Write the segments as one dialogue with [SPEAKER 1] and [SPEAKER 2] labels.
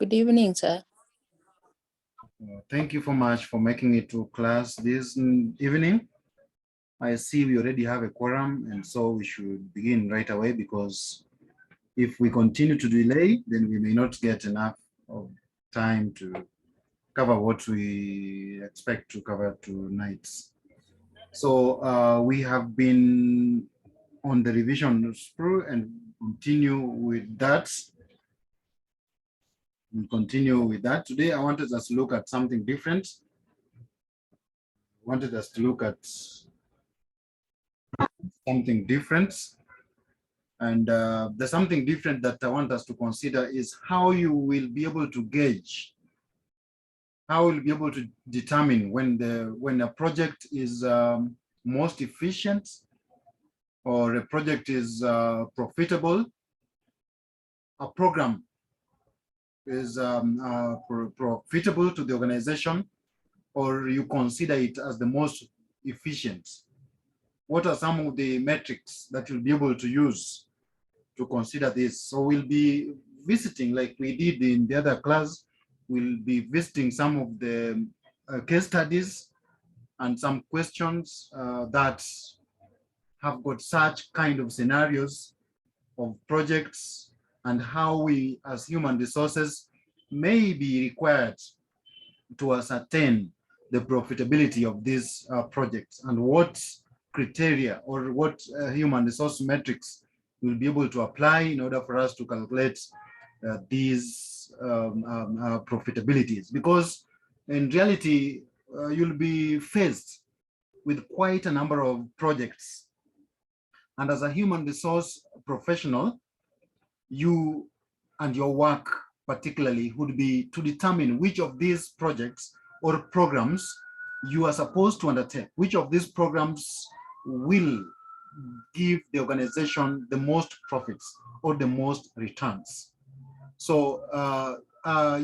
[SPEAKER 1] Good evening, sir.
[SPEAKER 2] Thank you so much for making it to class this evening. I see we already have a quorum, and so we should begin right away, because if we continue to delay, then we may not get enough of time to cover what we expect to cover tonight. So we have been on the revision spree and continue with that. Today, I wanted us to look at something different. And the something different that I want us to consider is how you will be able to gauge, how you'll be able to determine when a project is most efficient, or a project is profitable, a program is profitable to the organization, or you consider it as the most efficient. What are some of the metrics that you'll be able to use to consider this? So we'll be visiting, like we did in the other class, we'll be visiting some of the case studies and some questions that have got such kind of scenarios of projects, and how we as human resources may be required to ascertain the profitability of these projects, and what criteria or what human resource metrics we'll be able to apply in order for us to calculate these profitabilities. Because in reality, you'll be faced with quite a number of projects. And as a human resource professional, you and your work particularly would be to determine which of these projects or programs you are supposed to undertake, which of these programs will give the organization the most profits or the most returns. So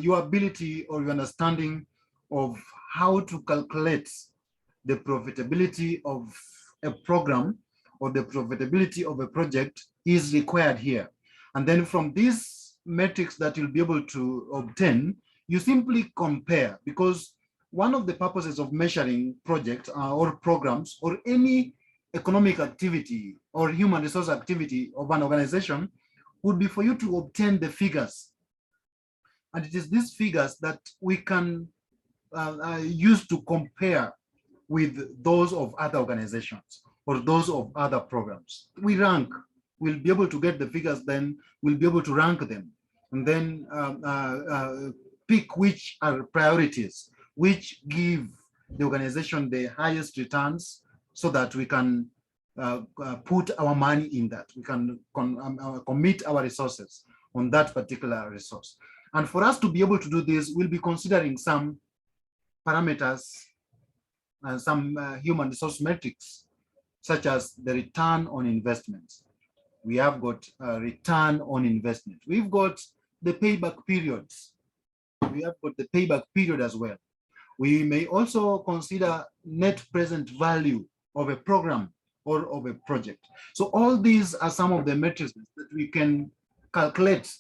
[SPEAKER 2] your ability or your understanding of how to calculate the profitability of a program or the profitability of a project is required here. And then from these metrics that you'll be able to obtain, you simply compare, because one of the purposes of measuring projects or programs or any economic activity or human resource activity of an organization would be for you to obtain the figures. And it is these figures that we can use to compare with those of other organizations or those of other programs. We rank, we'll be able to get the figures, then we'll be able to rank them, and then pick which are priorities, which give the organization the highest returns, so that we can put our money in that. We can commit our resources on that particular resource. And for us to be able to do this, we'll be considering some parameters and some human resource metrics, such as the return on investment. We have got return on investment. We've got the payback periods. We have got the payback period as well. We may also consider net present value of a program or of a project. So all these are some of the metrics that we can calculate.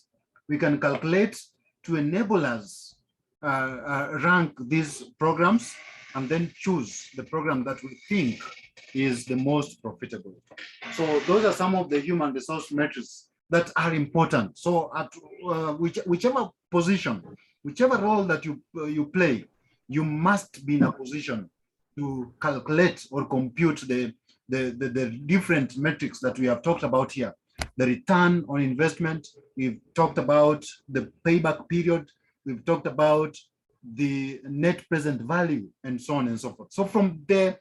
[SPEAKER 2] We can calculate to enable us rank these programs and then choose the program that we think is the most profitable. So those are some of the human resource metrics that are important. So at whichever position, whichever role that you play, you must be in a position to calculate or compute the different metrics that we have talked about here. The return on investment, we've talked about the payback period, we've talked about the net present value, and so on and so forth. So from the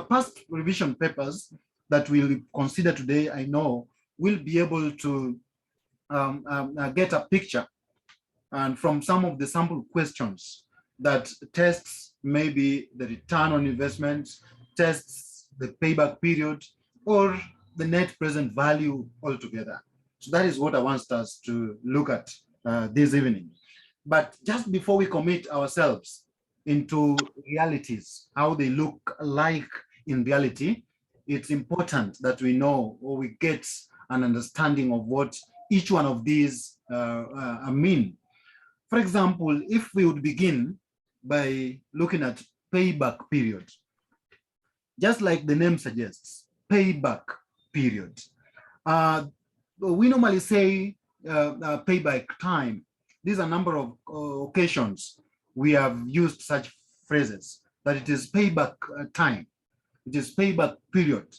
[SPEAKER 2] past revision papers that we'll consider today, I know we'll be able to get a picture, and from some of the sample questions that tests maybe the return on investment, tests the payback period, or the net present value altogether. So that is what I want us to look at this evening. But just before we commit ourselves into realities, how they look like in reality, it's important that we know, or we get an understanding of what each one of these mean. For example, if we would begin by looking at payback period, just like the name suggests, payback period. We normally say payback time. These are a number of occasions we have used such phrases, that it is payback time, it is payback period.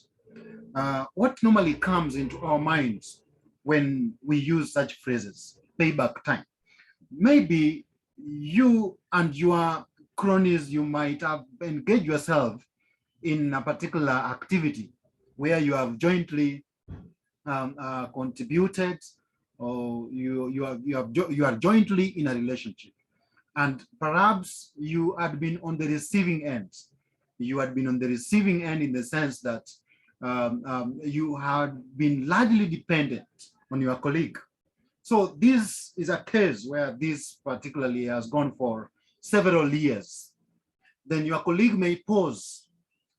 [SPEAKER 2] What normally comes into our minds when we use such phrases, payback time? Maybe you and your cronies, you might have engaged yourself in a particular activity where you have jointly contributed, or you are jointly in a relationship, and perhaps you had been on the receiving end. You had been on the receiving end in the sense that you had been largely dependent on your colleague. So this is a case where this particularly has gone for several years. Then your colleague may pause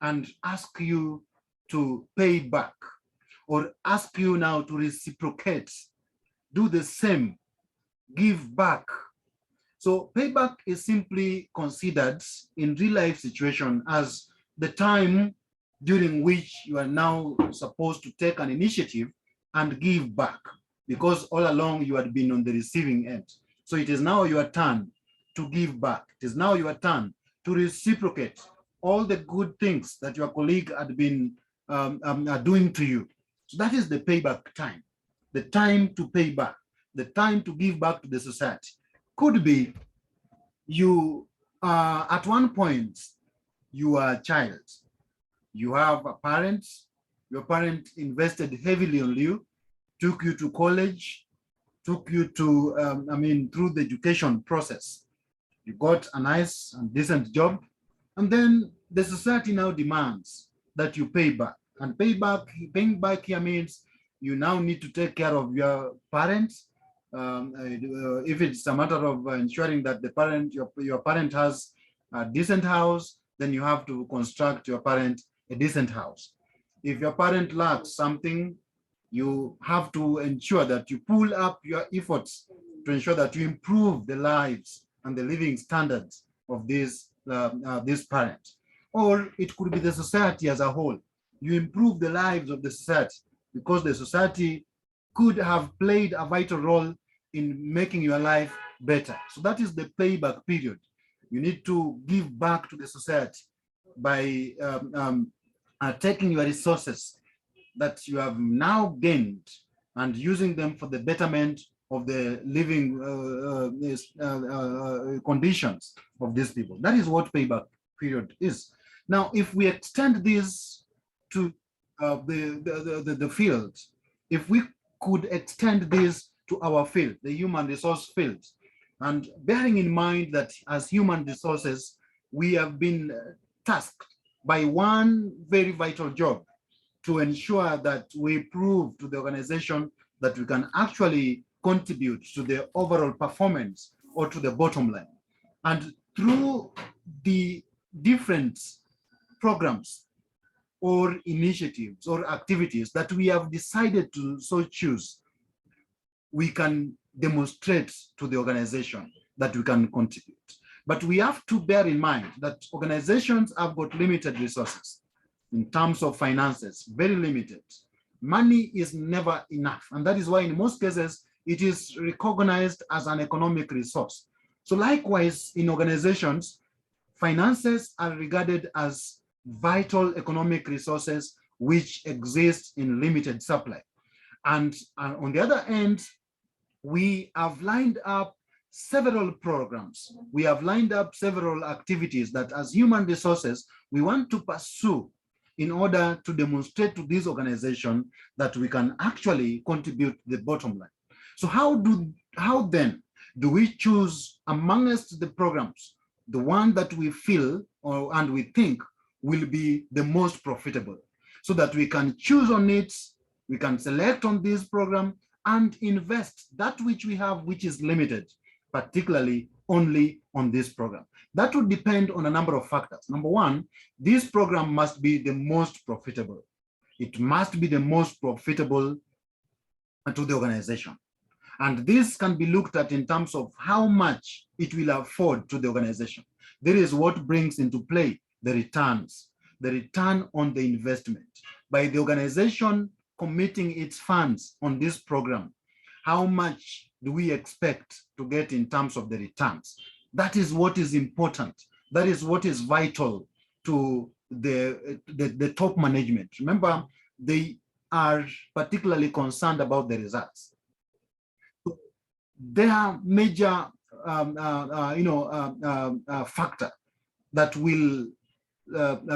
[SPEAKER 2] and ask you to pay back, or ask you now to reciprocate, do the same, give back. So payback is simply considered in real life situation as the time during which you are now supposed to take an initiative and give back, because all along you had been on the receiving end. So it is now your turn to give back. It is now your turn to reciprocate all the good things that your colleague had been doing to you. So that is the payback time, the time to pay back, the time to give back to the society. Could be you, at one point, you are a child, you have a parent, your parent invested heavily on you, took you to college, took you to, through the education process. You got a nice and decent job, and then the society now demands that you pay back. And paying back here means you now need to take care of your parents. If it's a matter of ensuring that the parent, your parent has a decent house, then you have to construct your parent a decent house. If your parent lacks something, you have to ensure that you pull up your efforts to ensure that you improve the lives and the living standards of this parent. Or it could be the society as a whole. You improve the lives of the society because the society could have played a vital role in making your life better. So that is the payback period. You need to give back to the society by taking your resources that you have now gained and using them for the betterment of the living conditions of these people. That is what payback period is. Now, if we extend this to the field, if we could extend this to our field, the human resource field, and bearing in mind that as human resources, we have been tasked by one very vital job to ensure that we prove to the organization that we can actually contribute to the overall performance or to the bottom line. And through the different programs or initiatives or activities that we have decided to so choose, we can demonstrate to the organization that we can contribute. But we have to bear in mind that organizations have got limited resources in terms of finances, very limited. Money is never enough. And that is why in most cases, it is recognized as an economic resource. So likewise, in organizations, finances are regarded as vital economic resources which exist in limited supply. And on the other end, we have lined up several programs. We have lined up several activities that as human resources, we want to pursue in order to demonstrate to this organization that we can actually contribute to the bottom line. So how then do we choose amongst the programs, the one that we feel and we think will be the most profitable, so that we can choose on it, we can select on this program and invest that which we have, which is limited, particularly only on this program. That would depend on a number of factors. Number one, this program must be the most profitable. It must be the most profitable to the organization. And this can be looked at in terms of how much it will afford to the organization. There is what brings into play the returns, the return on the investment. By the organization committing its funds on this program, how much do we expect to get in terms of the returns? That is what is important. That is what is vital to the top management. Remember, they are particularly concerned about the results. Their major factor that will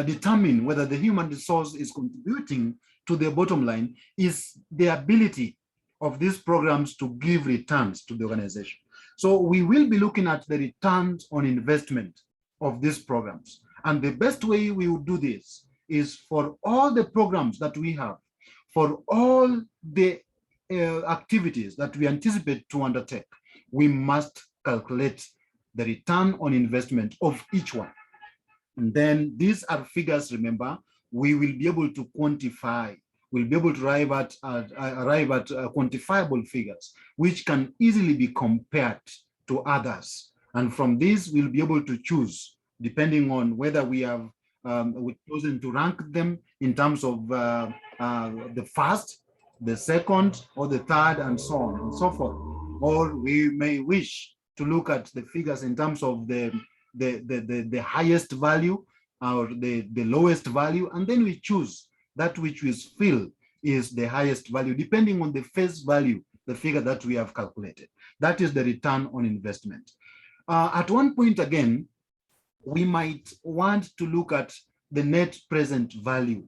[SPEAKER 2] determine whether the human resource is contributing to the bottom line is the ability of these programs to give returns to the organization. So we will be looking at the returns on investment of these programs. And the best way we would do this is for all the programs that we have, for all the activities that we anticipate to undertake, we must calculate the return on investment of each one. And then these are figures, remember, we will be able to quantify, we'll be able to arrive at quantifiable figures, which can easily be compared to others. And from these, we'll be able to choose, depending on whether we have we've chosen to rank them in terms of the first, the second, or the third, and so on and so forth. Or we may wish to look at the figures in terms of the highest value or the lowest value, and then we choose that which we feel is the highest value, depending on the face value, the figure that we have calculated. That is the return on investment. At one point again, we might want to look at the net present value,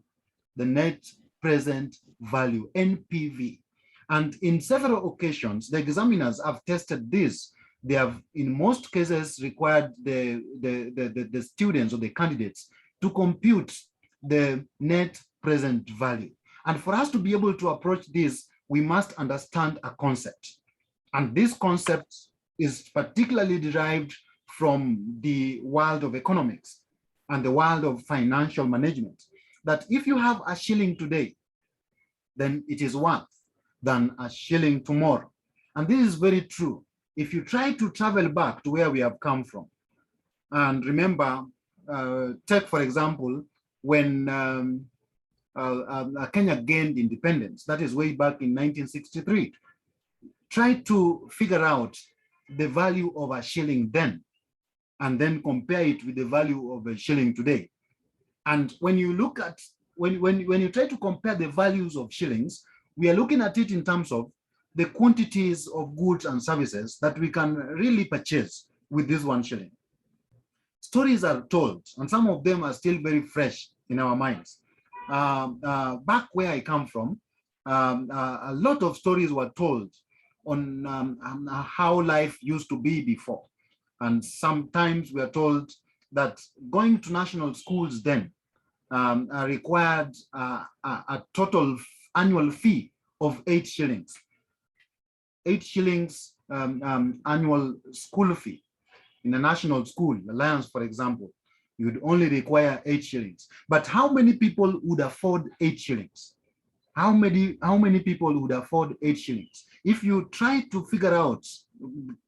[SPEAKER 2] the net present value, NPV. And in several occasions, the examiners have tested this. They have, in most cases, required the students or the candidates to compute the net present value. And for us to be able to approach this, we must understand a concept. And this concept is particularly derived from the world of economics and the world of financial management, that if you have a shilling today, then it is worth than a shilling tomorrow. And this is very true. If you try to travel back to where we have come from, and remember, take for example, when Kenya gained independence, that is way back in 1963, try to figure out the value of a shilling then, and then compare it with the value of a shilling today. And when you look at, when you try to compare the values of shillings, we are looking at it in terms of the quantities of goods and services that we can really purchase with this 1 shilling. Stories are told, and some of them are still very fresh in our minds. Back where I come from, a lot of stories were told on how life used to be before. And sometimes we are told that going to national schools then required a total annual fee of 8 shillings. 8 shillings annual school fee. In a national school, Alliance, for example, you would only require 8 shillings. But how many people would afford 8 shillings? How many people would afford 8 shillings? If you try to figure out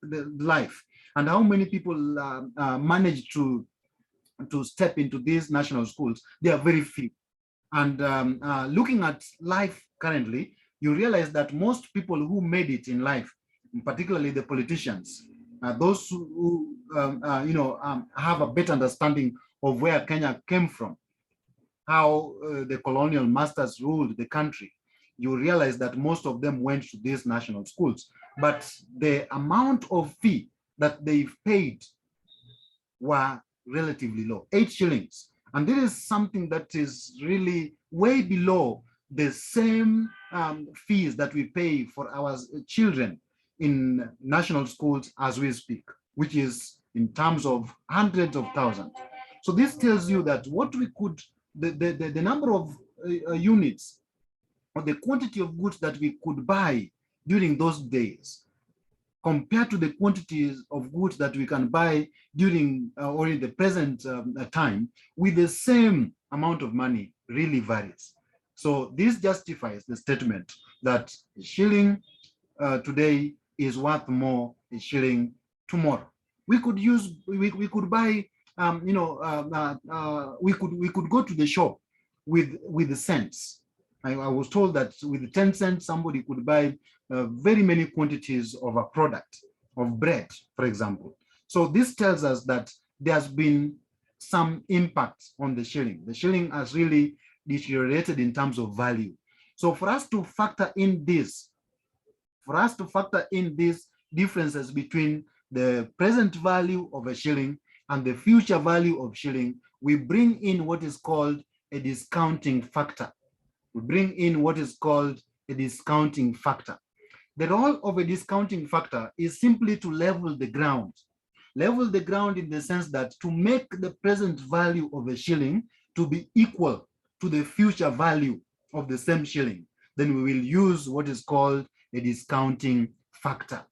[SPEAKER 2] the life and how many people manage to step into these national schools, they are very few. And looking at life currently, you realize that most people who made it in life, particularly the politicians, those who have a better understanding of where Kenya came from, how the colonial masters ruled the country, you realize that most of them went to these national schools. But the amount of fee that they paid were relatively low, 8 shillings. And this is something that is really way below the same fees that we pay for our children in national schools as we speak, which is in terms of hundreds of thousands. So this tells you that what we could, the number of units or the quantity of goods that we could buy during those days compared to the quantities of goods that we can buy during or in the present time with the same amount of money really varies. So this justifies the statement that shilling today is worth more a shilling tomorrow. We could use, we could buy, we could go to the shop with the cents. I was told that with 10 cents, somebody could buy very many quantities of a product, of bread, for example. So this tells us that there's been some impact on the shilling. The shilling has really deteriorated in terms of value. So for us to factor in this, these differences between the present value of a shilling and the future value of shilling, we bring in what is called a discounting factor. We bring in what is called a discounting factor. The role of a discounting factor is simply to level the ground. Level the ground in the sense that to make the present value of a shilling to be equal to the future value of the same shilling, then we will use what is called a discounting factor.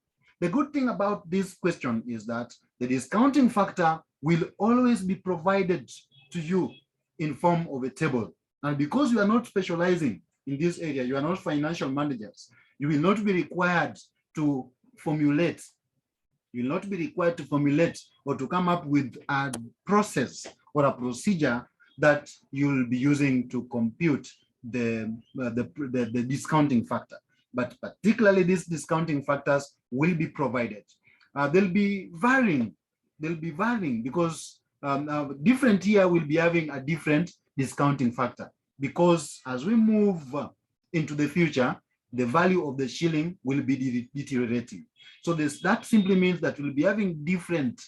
[SPEAKER 2] The good thing about this question is that the discounting factor will always be provided to you in form of a table. And because you are not specializing in this area, you are not financial managers, you will not be required to formulate, or to come up with a process or a procedure that you'll be using to compute the discounting factor. But particularly these discounting factors will be provided. They'll be varying because different year will be having a different discounting factor, because as we move into the future, the value of the shilling will be deteriorating. So that simply means that we'll be having different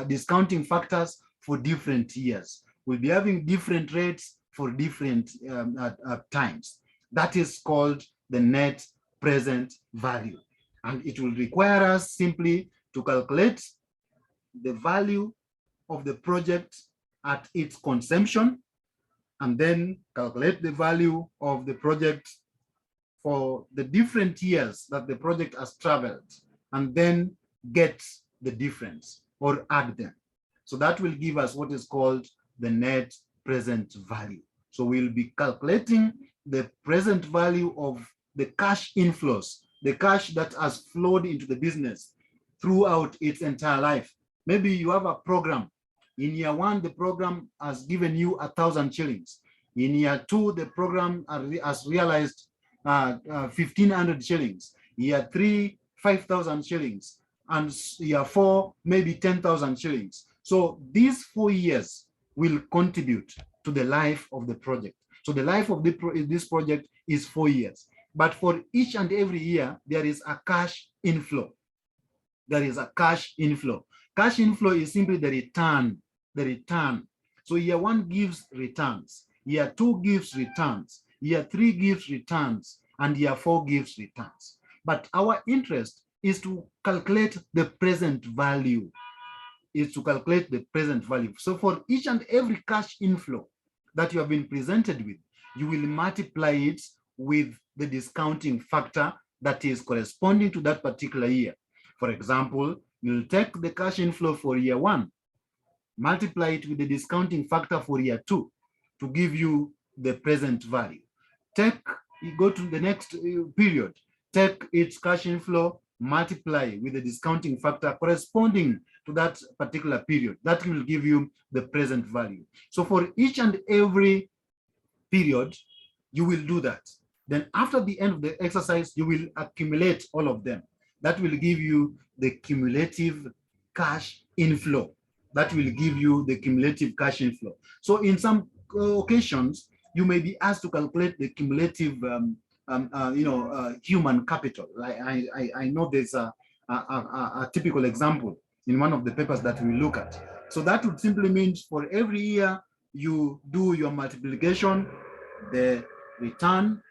[SPEAKER 2] discounting factors for different years. We'll be having different rates for different times. That is called the net present value. And it will require us simply to calculate the value of the project at its consumption, and then calculate the value of the project for the different years that the project has traveled, and then get the difference or add them. So that will give us what is called the net present value. So we'll be calculating the present value of the cash inflows, the cash that has flowed into the business throughout its entire life. Maybe you have a program. In year one, the program has given you 1,000 shillings. In year two, the program has realized 1,500 shillings. Year three, 5,000 shillings. And year four, maybe 10,000 shillings. So these 4 years will contribute to the life of the project. So the life of this project is 4 years. But for each and every year, there is a cash inflow. There is a cash inflow. Cash inflow is simply the return. So year one gives returns. Year two gives returns. Year three gives returns. And year four gives returns. But our interest is to calculate the present value. So for each and every cash inflow that you have been presented with, you will multiply it with the discounting factor that is corresponding to that particular year. For example, you'll take the cash inflow for year one, multiply it with the discounting factor for year two to give you the present value. You go to the next period, take its cash inflow, multiply with the discounting factor corresponding to that particular period. That will give you the present value. So for each and every period, you will do that. Then after the end of the exercise, you will accumulate all of them. That will give you the cumulative cash inflow. So in some occasions, you may be asked to calculate the cumulative human capital. I know there's a typical example in one of the papers that we look at. So that would simply mean for every year you do your multiplication, the return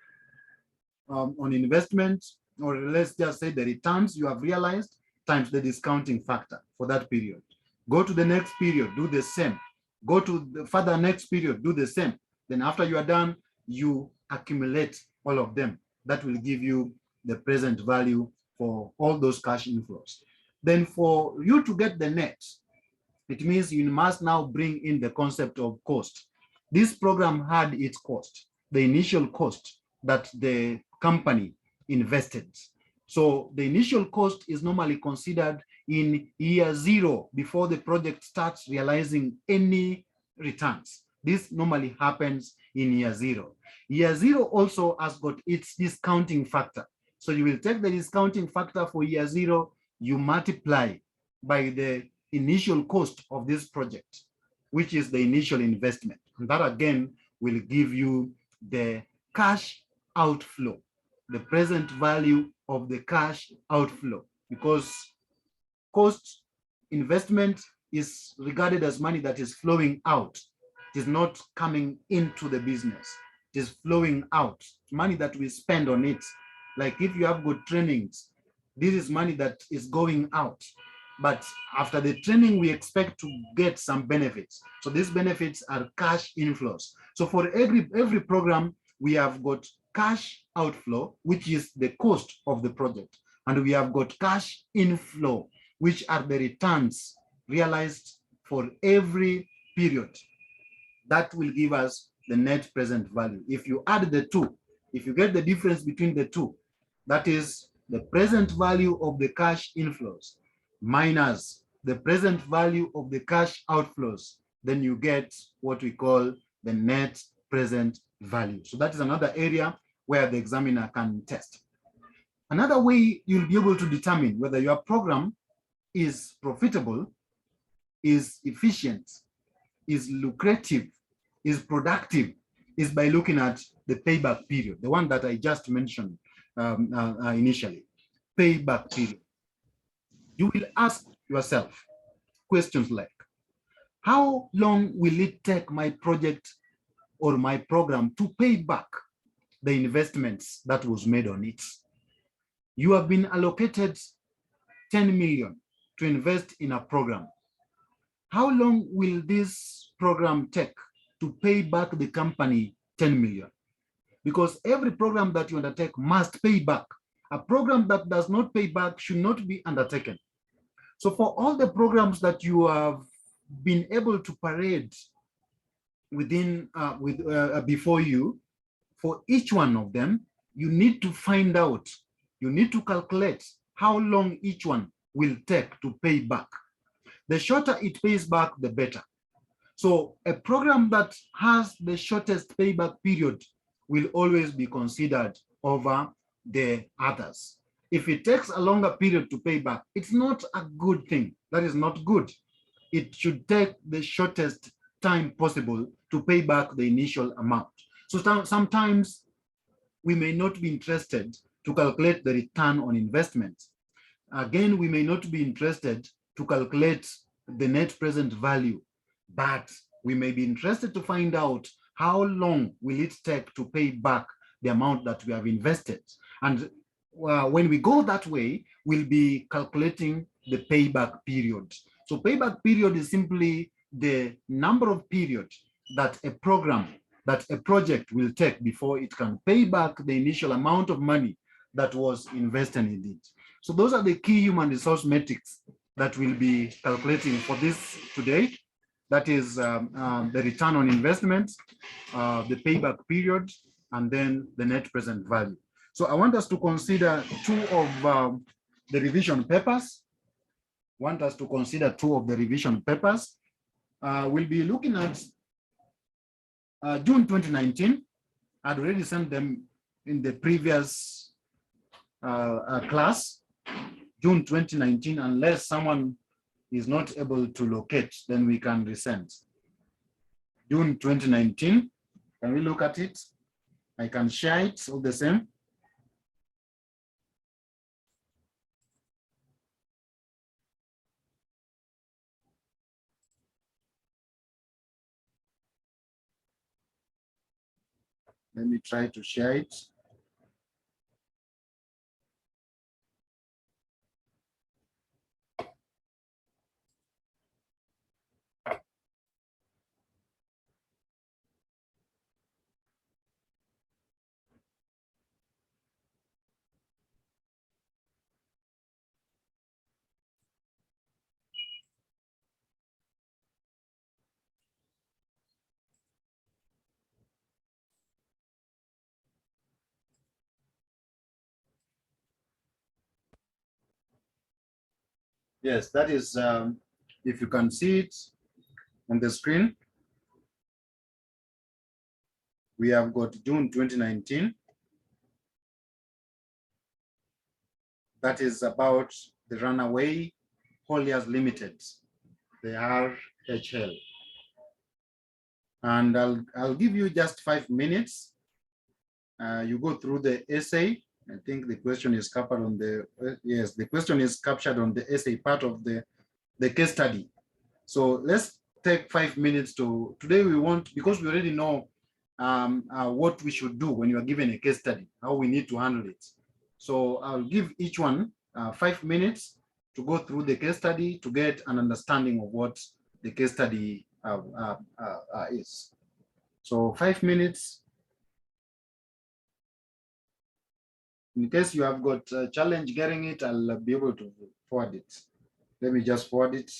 [SPEAKER 2] on investment, or let's just say the returns you have realized times the discounting factor for that period. Go to the next period, do the same. Go to the further next period, do the same. Then after you are done, you accumulate all of them. That will give you the present value for all those cash inflows. Then for you to get the net, it means you must now bring in the concept of cost. This program had its cost, the initial cost that the company invested. So the initial cost is normally considered in year 0 before the project starts realizing any returns. This normally happens in year 0. Year 0 also has got its discounting factor. So you will take the discounting factor for year 0, you multiply by the initial cost of this project, which is the initial investment. And that again will give you the cash outflow, the present value of the cash outflow, because cost investment is regarded as money that is flowing out. It is not coming into the business. It is flowing out. Money that we spend on it. Like if you have good trainings, this is money that is going out. But after the training, we expect to get some benefits. So these benefits are cash inflows. So for every program, we have got cash outflow, which is the cost of the project. And we have got cash inflow, which are the returns realized for every period. That will give us the net present value. If you add the two, if you get the difference between the two, that is the present value of the cash inflows minus the present value of the cash outflows, then you get what we call the net present value. So that is another area where the examiner can test. Another way you'll be able to determine whether your program is profitable, is efficient, is lucrative, is productive, is by looking at the payback period, the one that I just mentioned initially, payback period. You will ask yourself questions like, how long will it take my project or my program to pay back the investments that was made on it? You have been allocated 10 million to invest in a program. How long will this program take to pay back the company 10 million? Because every program that you undertake must pay back. A program that does not pay back should not be undertaken. So for all the programs that you have been able to parade within before you, for each one of them, you need to find out, you need to calculate how long each one will take to pay back. The shorter it pays back, the better. So a program that has the shortest payback period will always be considered over the others. If it takes a longer period to pay back, it's not a good thing. That is not good. It should take the shortest time possible to pay back the initial amount. So sometimes we may not be interested to calculate the return on investment. Again, we may not be interested to calculate the net present value, but we may be interested to find out how long will it take to pay back the amount that we have invested. And when we go that way, we'll be calculating the payback period. So payback period is simply the number of periods that a program, that a project will take before it can pay back the initial amount of money that was invested in it. So those are the key human resource metrics that we'll be calculating for this today. That is the return on investment, the payback period, and then the net present value. So I want us to consider two of the revision papers. We'll be looking at June 2019. I'd already sent them in the previous class, June 2019, unless someone is not able to locate, then we can resend. June 2019, can we look at it? I can share it all the same. Let me try to share it. Yes, that is, if you can see it on the screen, we have got June 2019. That is about the Runaway Hauliers Limited, the RHL. And I'll give you just 5 minutes. You go through the essay. I think the question is covered on the, yes, the question is captured on the essay part of the case study. So let's take 5 minutes today we want, because we already know what we should do when you are given a case study, how we need to handle it. So I'll give each one 5 minutes to go through the case study to get an understanding of what the case study is. So 5 minutes. In case you have got a challenge getting it, I'll be able to forward it. Let me just forward it.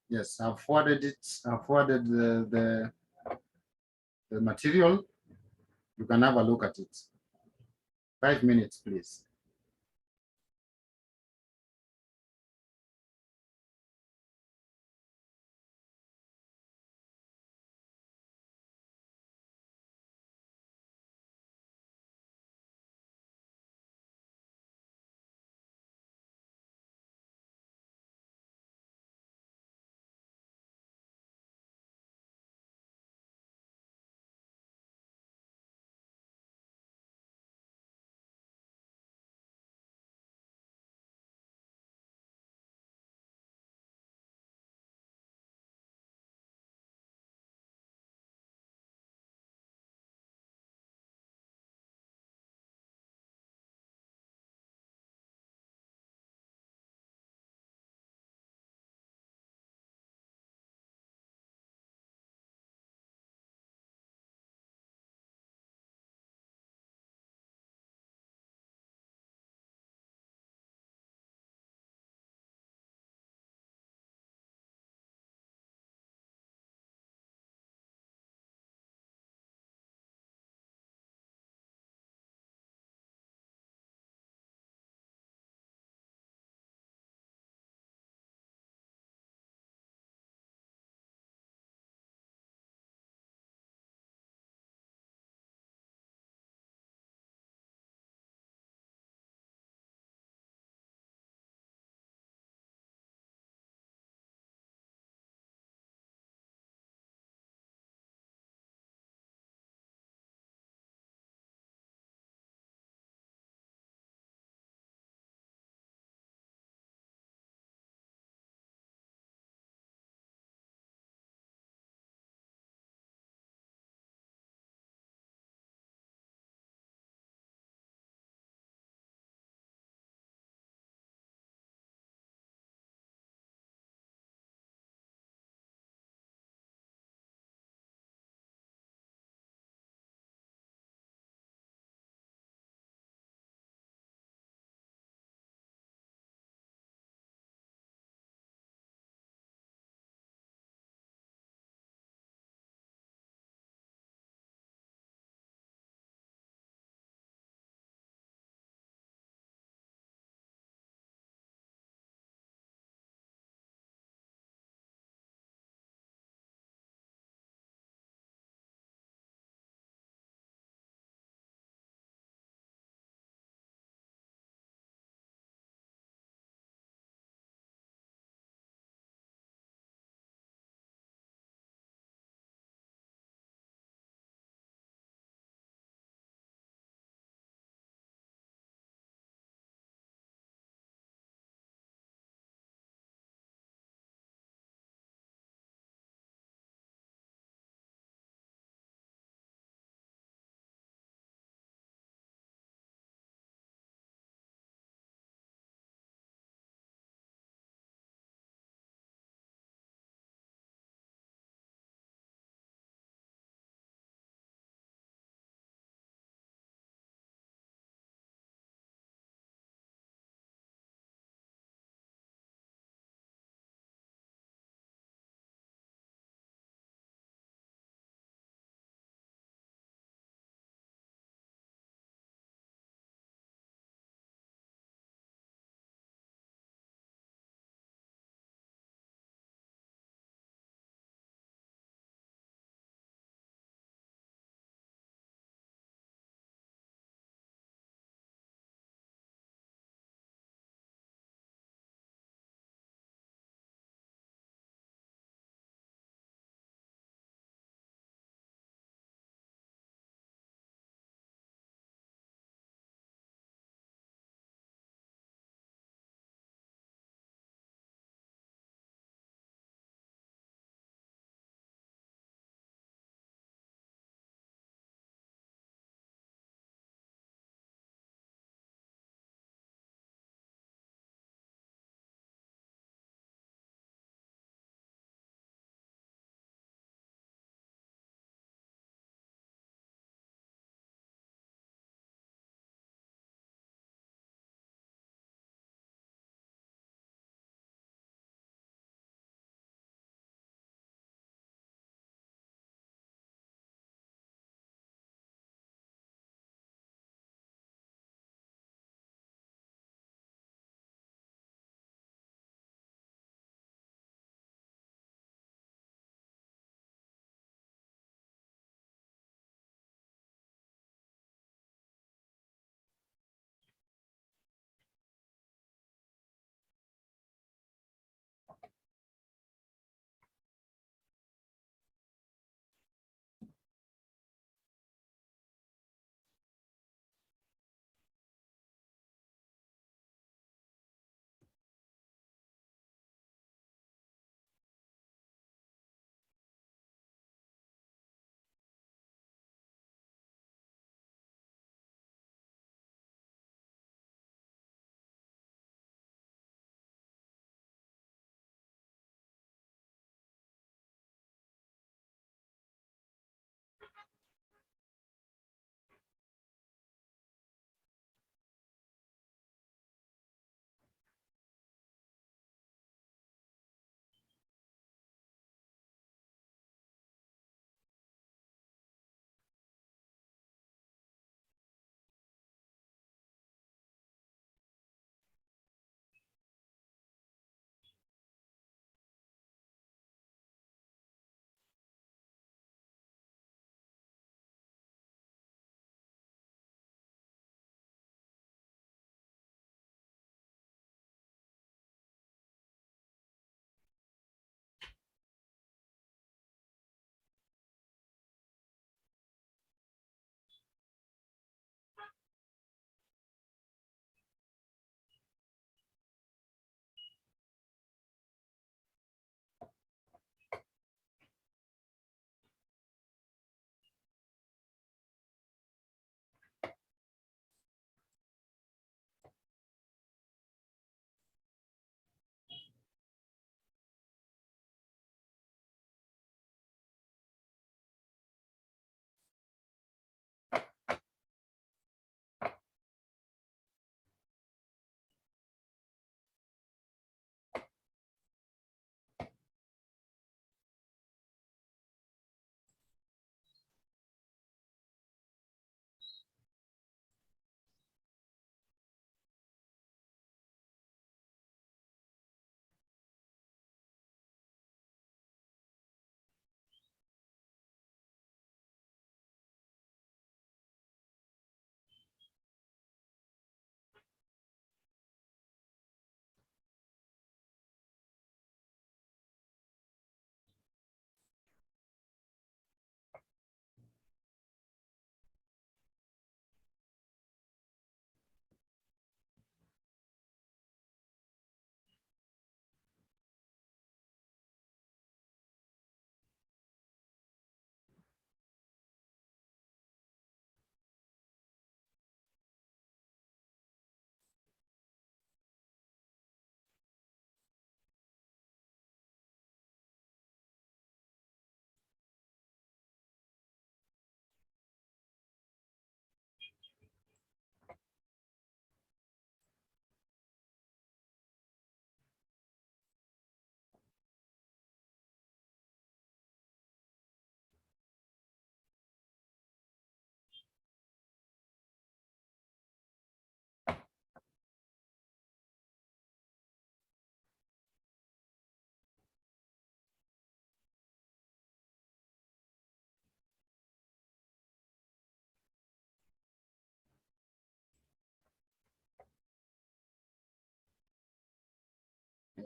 [SPEAKER 2] Yes, I've forwarded it. I've forwarded the material. You can have a look at it. 5 minutes, please.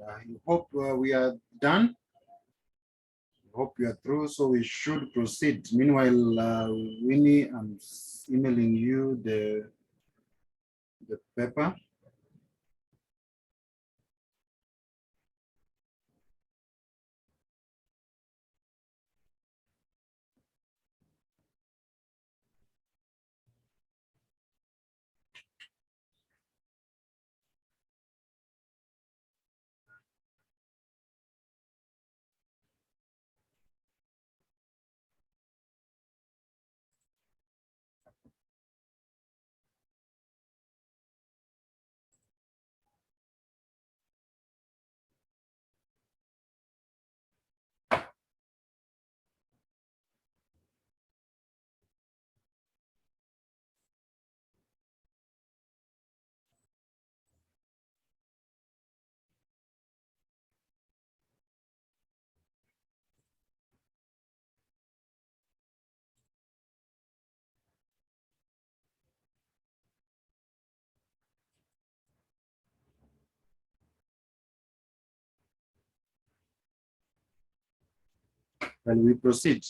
[SPEAKER 2] I hope we are done. Hope you are through, so we should proceed. Meanwhile, Winnie, I'm emailing you the paper. When we proceed.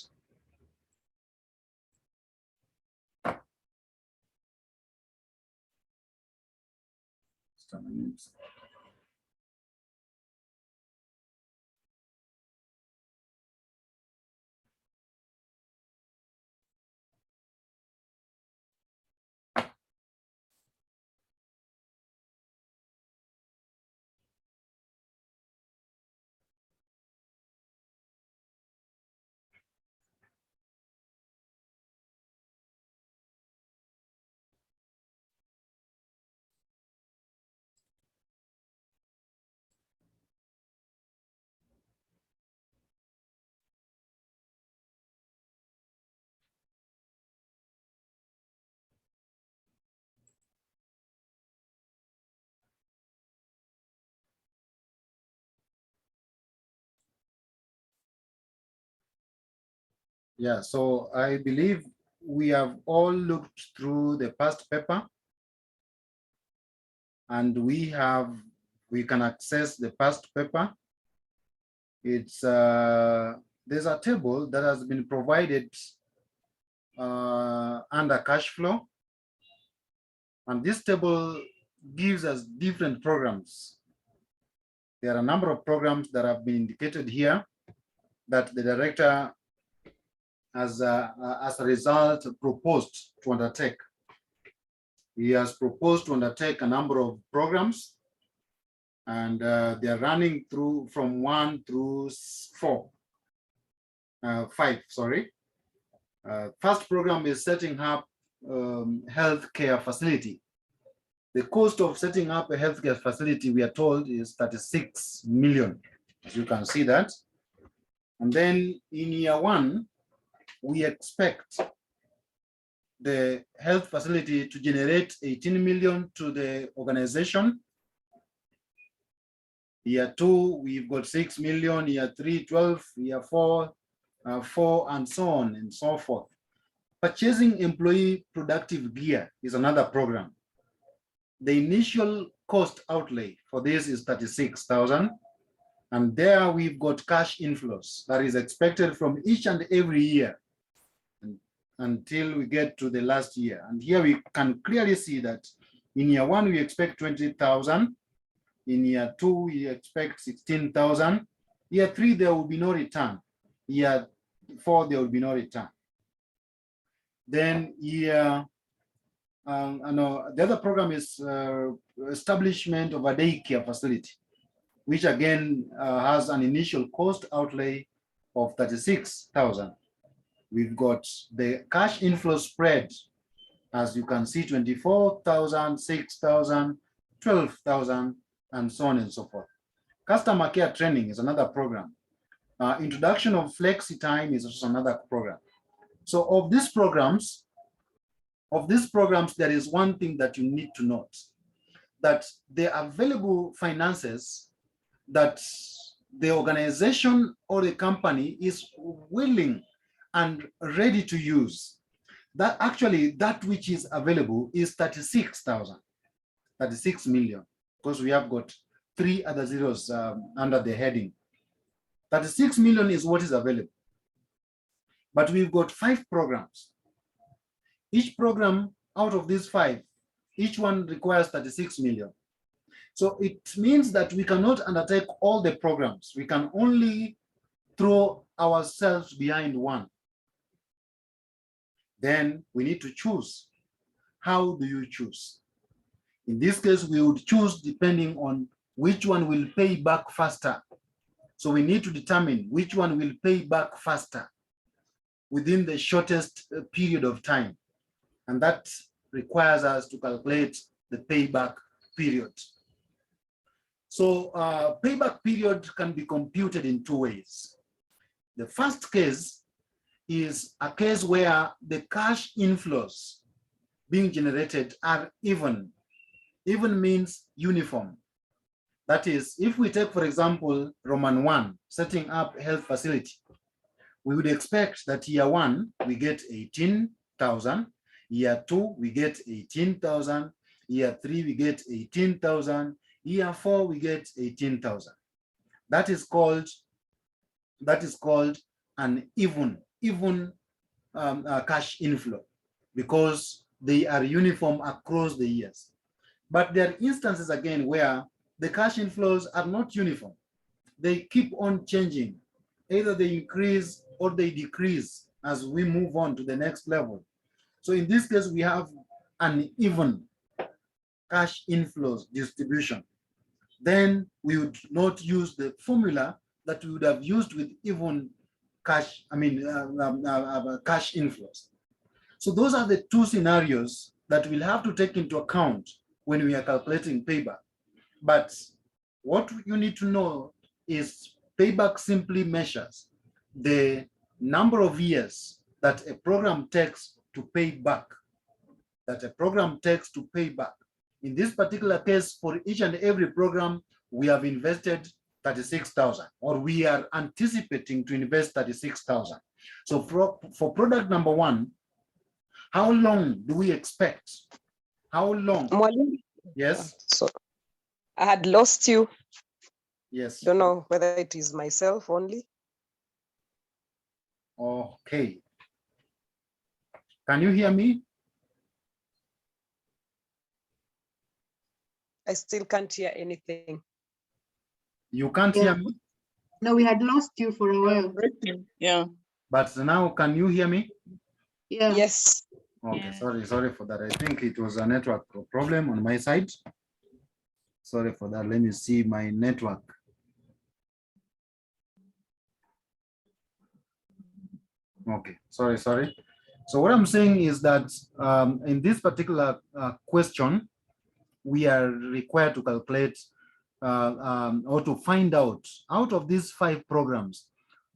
[SPEAKER 2] Yeah, so I believe we have all looked through the past paper, and we can access the past paper. It's there's a table that has been provided under cash flow, and this table gives us different programs. There are a number of programs that have been indicated here that the director as a result proposed to undertake. He has proposed to undertake a number of programs, and they are running through from 1 through 5, sorry. First program is setting up healthcare facility. The cost of setting up a healthcare facility, we are told, is 36 million, as you can see that. And then in year 1, we expect the health facility to generate 18 million to the organization. Year 2, we've got 6 million, year 3, 12, year 4, 4, and so on and so forth. Purchasing employee productive gear is another program. The initial cost outlay for this is 36,000. And there we've got cash inflows that is expected from each and every year until we get to the last year. And here we can clearly see that in year 1, we expect 20,000. In year 2, we expect 16,000. Year 3, there will be no return. Year 4, there will be no return. Then year, the other program is establishment of a daycare facility, which again has an initial cost outlay of 36,000. We've got the cash inflow spread, as you can see, 24,000, 6,000, 12,000, and so on and so forth. Customer care training is another program. Introduction of flexi time is also another program. So of these programs, there is one thing that you need to note, that the available finances that the organization or the company is willing and ready to use, that actually that which is available is 36,000, 36 million, because we have got 3 other zeros under the heading. 36 million is what is available. But we've got 5 programs. Each program out of these 5, each one requires 36 million. So it means that we cannot undertake all the programs. We can only throw ourselves behind one. Then we need to choose. How do you choose? In this case, we would choose depending on which one will pay back faster. So we need to determine which one will pay back faster within the shortest period of time. And that requires us to calculate the payback period. So payback period can be computed in 2 ways. The first case is a case where the cash inflows being generated are even. Even means uniform. That is, if we take, for example, Roman 1, setting up health facility, we would expect that year 1, we get 18,000. Year 2, we get 18,000. Year 3, we get 18,000. Year 4, we get 18,000. That is called an even cash inflow because they are uniform across the years. But there are instances again where the cash inflows are not uniform. They keep on changing. Either they increase or they decrease as we move on to the next level. So in this case, we have an even cash inflows distribution. Then we would not use the formula that we would have used with even cash, cash inflows. So those are the 2 scenarios that we'll have to take into account when we are calculating payback. But what you need to know is payback simply measures the number of years that a program takes to pay back, In this particular case, for each and every program, we have invested 36,000, or we are anticipating to invest 36,000. So for product number 1, how long do we expect? How long? Yes.
[SPEAKER 1] So I had lost you.
[SPEAKER 2] Yes.
[SPEAKER 1] Don't know whether it is myself only.
[SPEAKER 2] Okay. Can you hear me?
[SPEAKER 1] I still can't hear anything.
[SPEAKER 2] You can't hear me?
[SPEAKER 3] No, we had lost you for a while.
[SPEAKER 4] Yeah.
[SPEAKER 2] But now, can you hear me?
[SPEAKER 3] Yeah.
[SPEAKER 1] Yes.
[SPEAKER 2] Okay, sorry for that. I think it was a network problem on my side. Sorry for that. Let me see my network. Okay, sorry. So what I'm saying is that in this particular question, we are required to calculate or to find out of these 5 programs,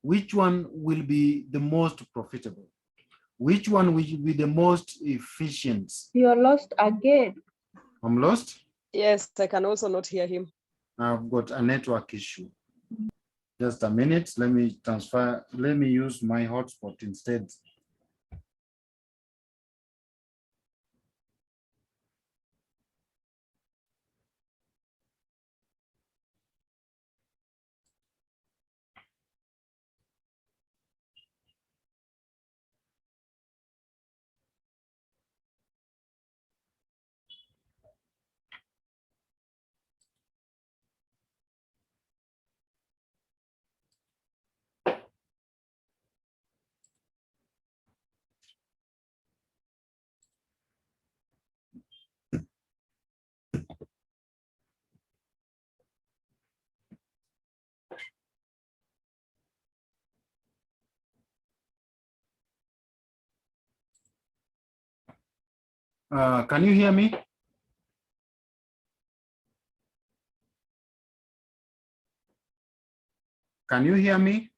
[SPEAKER 2] which one will be the most profitable? Which one will be the most efficient?
[SPEAKER 5] You're lost again.
[SPEAKER 2] I'm lost?
[SPEAKER 1] Yes, I can also not hear him.
[SPEAKER 2] I've got a network issue. Just a minute, let me use my hotspot instead. Can you hear me? Can you hear me?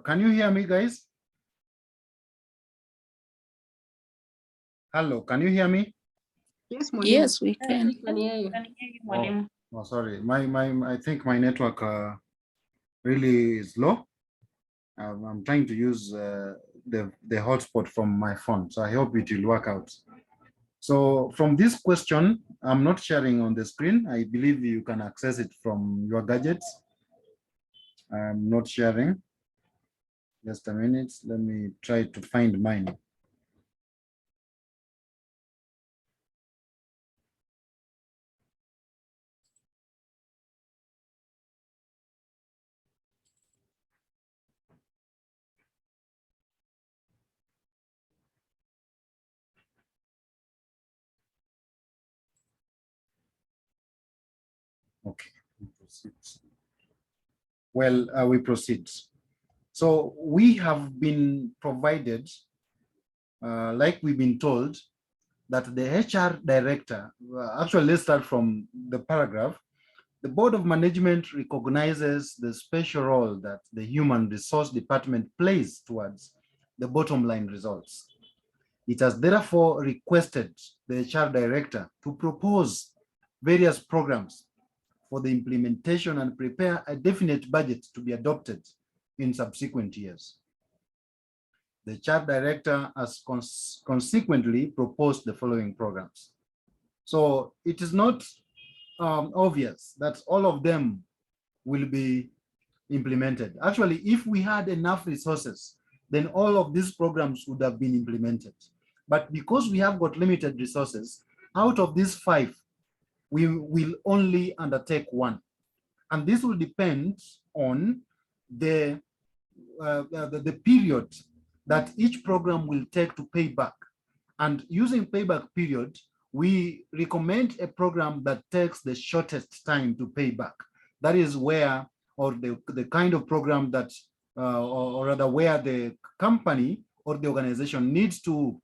[SPEAKER 2] Can you hear me, guys? Hello, can you hear me?
[SPEAKER 3] Yes, Mwalimu.
[SPEAKER 4] Yes, we can.
[SPEAKER 3] Can hear you.
[SPEAKER 2] Oh, sorry. I think my network really slow. I'm trying to use the hotspot from my phone, so I hope it will work out. So from this question, I'm not sharing on the screen. I believe you can access it from your gadgets. I'm not sharing. Just a minute. Let me try to find mine. Okay. Well, we proceed. So we have been provided, like we've been told, that the HR director, actually let's start from the paragraph. The Board of Management recognizes the special role that the Human Resource Department plays towards the bottom line results. It has therefore requested the HR director to propose various programs for the implementation and prepare a definite budget to be adopted in subsequent years. The HR director has consequently proposed the following programs. So it is not obvious that all of them will be implemented. Actually, if we had enough resources, then all of these programs would have been implemented. But because we have got limited resources, out of these 5, we will only undertake 1. And this will depend on the period that each program will take to pay back. And using payback period, we recommend a program that takes the shortest time to pay back. That is where, or the kind of program that, or rather where the company or the organization needs to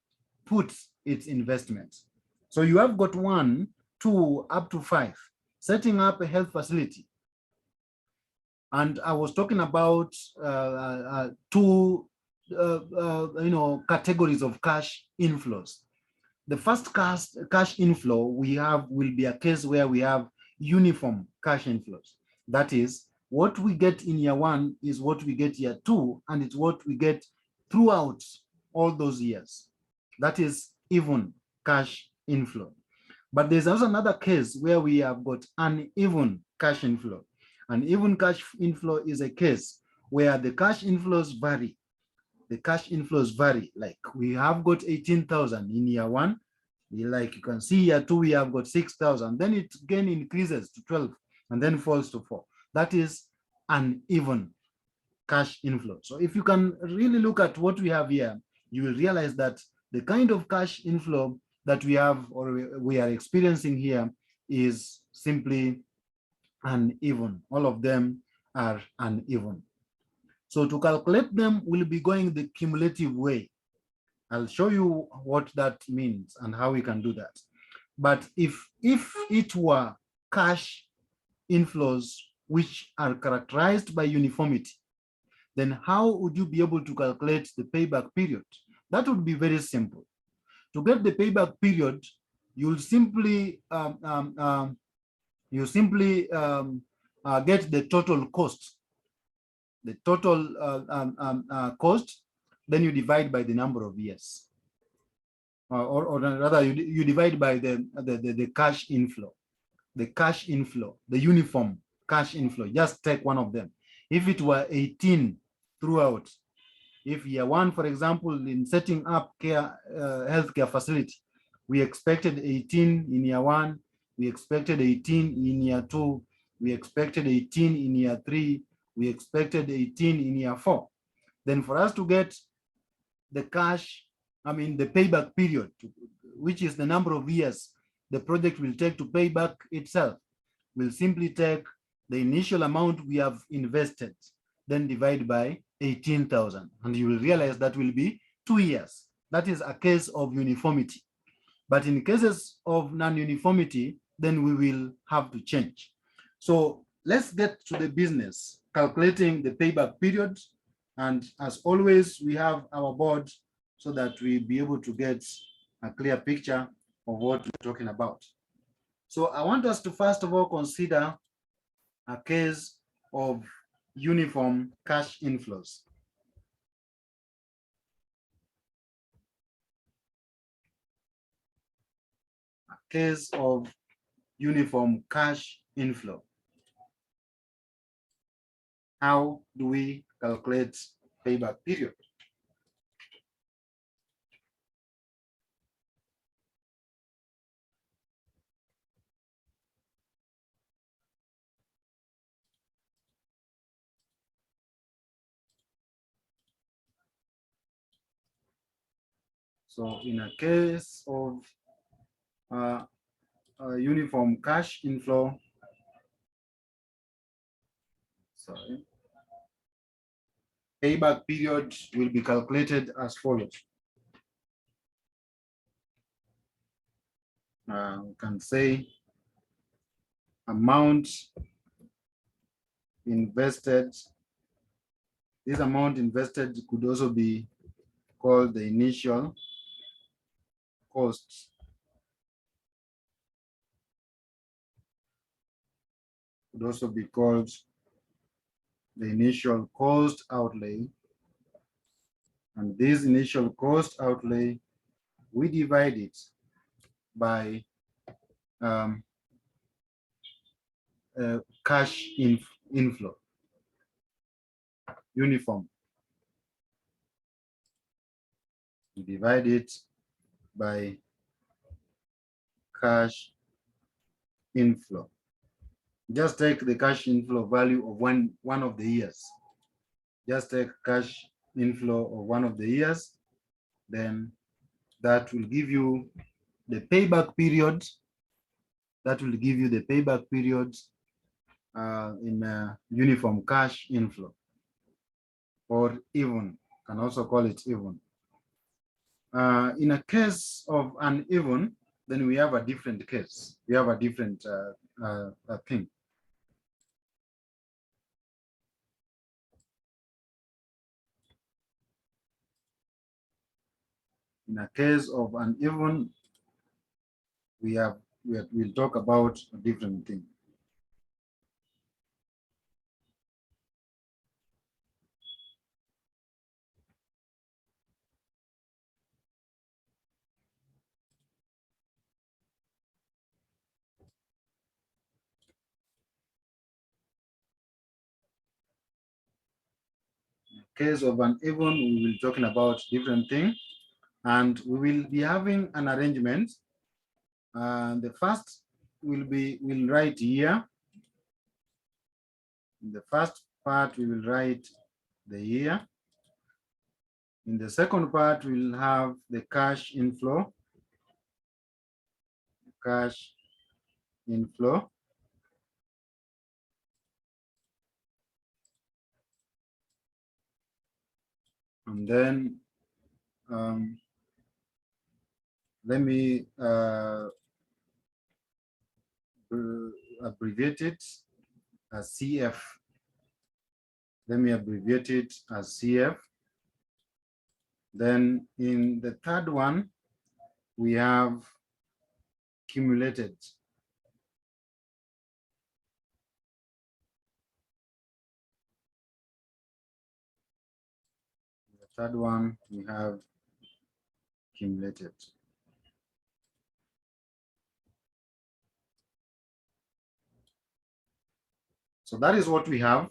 [SPEAKER 2] put its investments. So you have got 1, 2, up to 5, setting up a health facility. And I was talking about 2 categories of cash inflows. The first cash inflow we have will be a case where we have uniform cash inflows. That is, what we get in year 1 is what we get year 2, and it's what we get throughout all those years. That is even cash inflow. But there's also another case where we have got uneven cash inflow. Uneven cash inflow is a case where the cash inflows vary. The cash inflows vary. Like we have got 18,000 in year 1. Like you can see year 2, we have got 6,000. Then it again increases to 12 and then falls to 4. That is uneven cash inflow. So if you can really look at what we have here, you will realize that the kind of cash inflow that we have or we are experiencing here is simply uneven. All of them are uneven. So to calculate them, we'll be going the cumulative way. I'll show you what that means and how we can do that. But if it were cash inflows which are characterized by uniformity, then how would you be able to calculate the payback period? That would be very simple. To get the payback period, you'll simply get the total cost. The total cost, then you divide by the number of years. Or rather, you divide by the cash inflow. The cash inflow, the uniform cash inflow, just take one of them. If it were 18 throughout, if year 1, for example, in setting up healthcare facility, we expected 18 in year 1, we expected 18 in year 2, we expected 18 in year 3, we expected 18 in year 4. Then for us to get the the payback period, which is the number of years the project will take to pay back itself, we'll simply take the initial amount we have invested, then divide by 18,000. And you will realize that will be 2 years. That is a case of uniformity. But in cases of non-uniformity, then we will have to change. So let's get to the business, calculating the payback period. And as always, we have our board so that we be able to get a clear picture of what we're talking about. So I want us to first of all consider a case of uniform cash inflows. A case of uniform cash inflow. How do we calculate payback period? So in a case of a uniform cash inflow, sorry, payback period will be calculated as follows. We can say amount invested. This amount invested could also be called the initial cost. Could also be called the initial cost outlay. And this initial cost outlay, we divide it by cash inflow, uniform. We divide it by cash inflow. Just take the cash inflow value of one of the years. Just take cash inflow of one of the years, then that will give you the payback period. That will give you the payback period in uniform cash inflow, or even, can also call it even. In a case of uneven, then we have a different case. We have a different thing. In a case of uneven, we'll talk about a different thing. In case of uneven, we will be talking about different thing, and we will be having an arrangement. The first we'll write here. In the first part, we will write the year. In the second part, we'll have the cash inflow. Cash inflow. And then let me abbreviate it as CF. Let me abbreviate it as CF. Then in the third one, we have cumulated. The third one, we have cumulated. So that is what we have.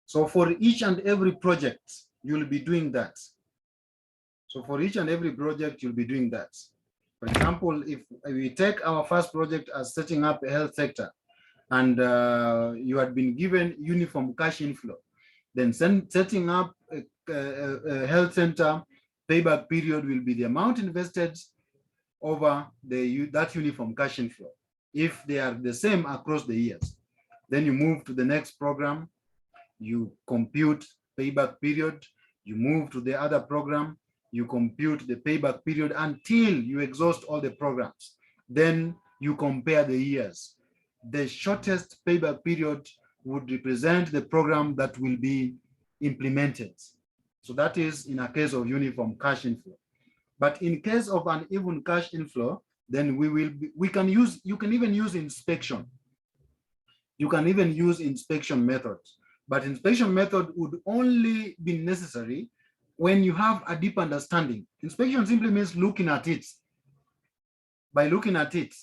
[SPEAKER 2] So for each and every project, you'll be doing that. So for each and every project, you'll be doing that. For example, if we take our first project as setting up a health sector, and you had been given uniform cash inflow, then setting up a health center, payback period will be the amount invested over that uniform cash inflow. If they are the same across the years, then you move to the next program, you compute payback period, you move to the other program, you compute the payback period until you exhaust all the programs. Then you compare the years. The shortest payback period would represent the program that will be implemented. So that is in a case of uniform cash inflow. But in case of uneven cash inflow, then you can even use inspection. You can even use inspection methods. But inspection method would only be necessary when you have a deep understanding. Inspection simply means looking at it. By looking at it,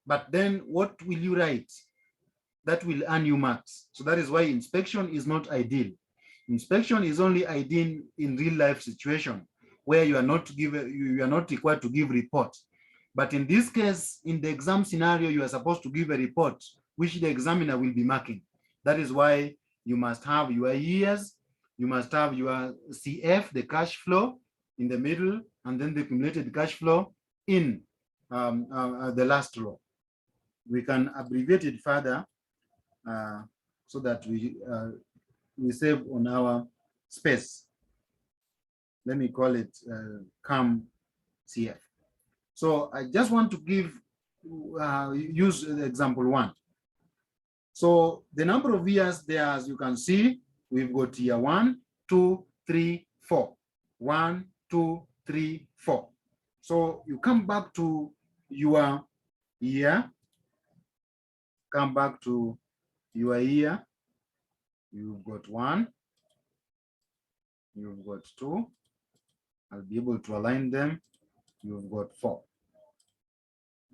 [SPEAKER 2] but then what will you write? That will earn you marks. So that is why inspection is not ideal. Inspection is only ideal in real life situation where you are not required to give report. But in this case, in the exam scenario, you are supposed to give a report, which the examiner will be marking. That is why you must have your years, you must have your CF, the cash flow in the middle, and then the accumulated cash flow in the last row. We can abbreviate it further so that we save on our space. Let me call it CAM CF. So I just want to give use example 1. So the number of years there, as you can see, we've got year 1, 2, 3, 4. 1, 2, 3, 4. So you come back to your year, come back to your year. You've got 1, you've got 2. I'll be able to align them. You've got 4.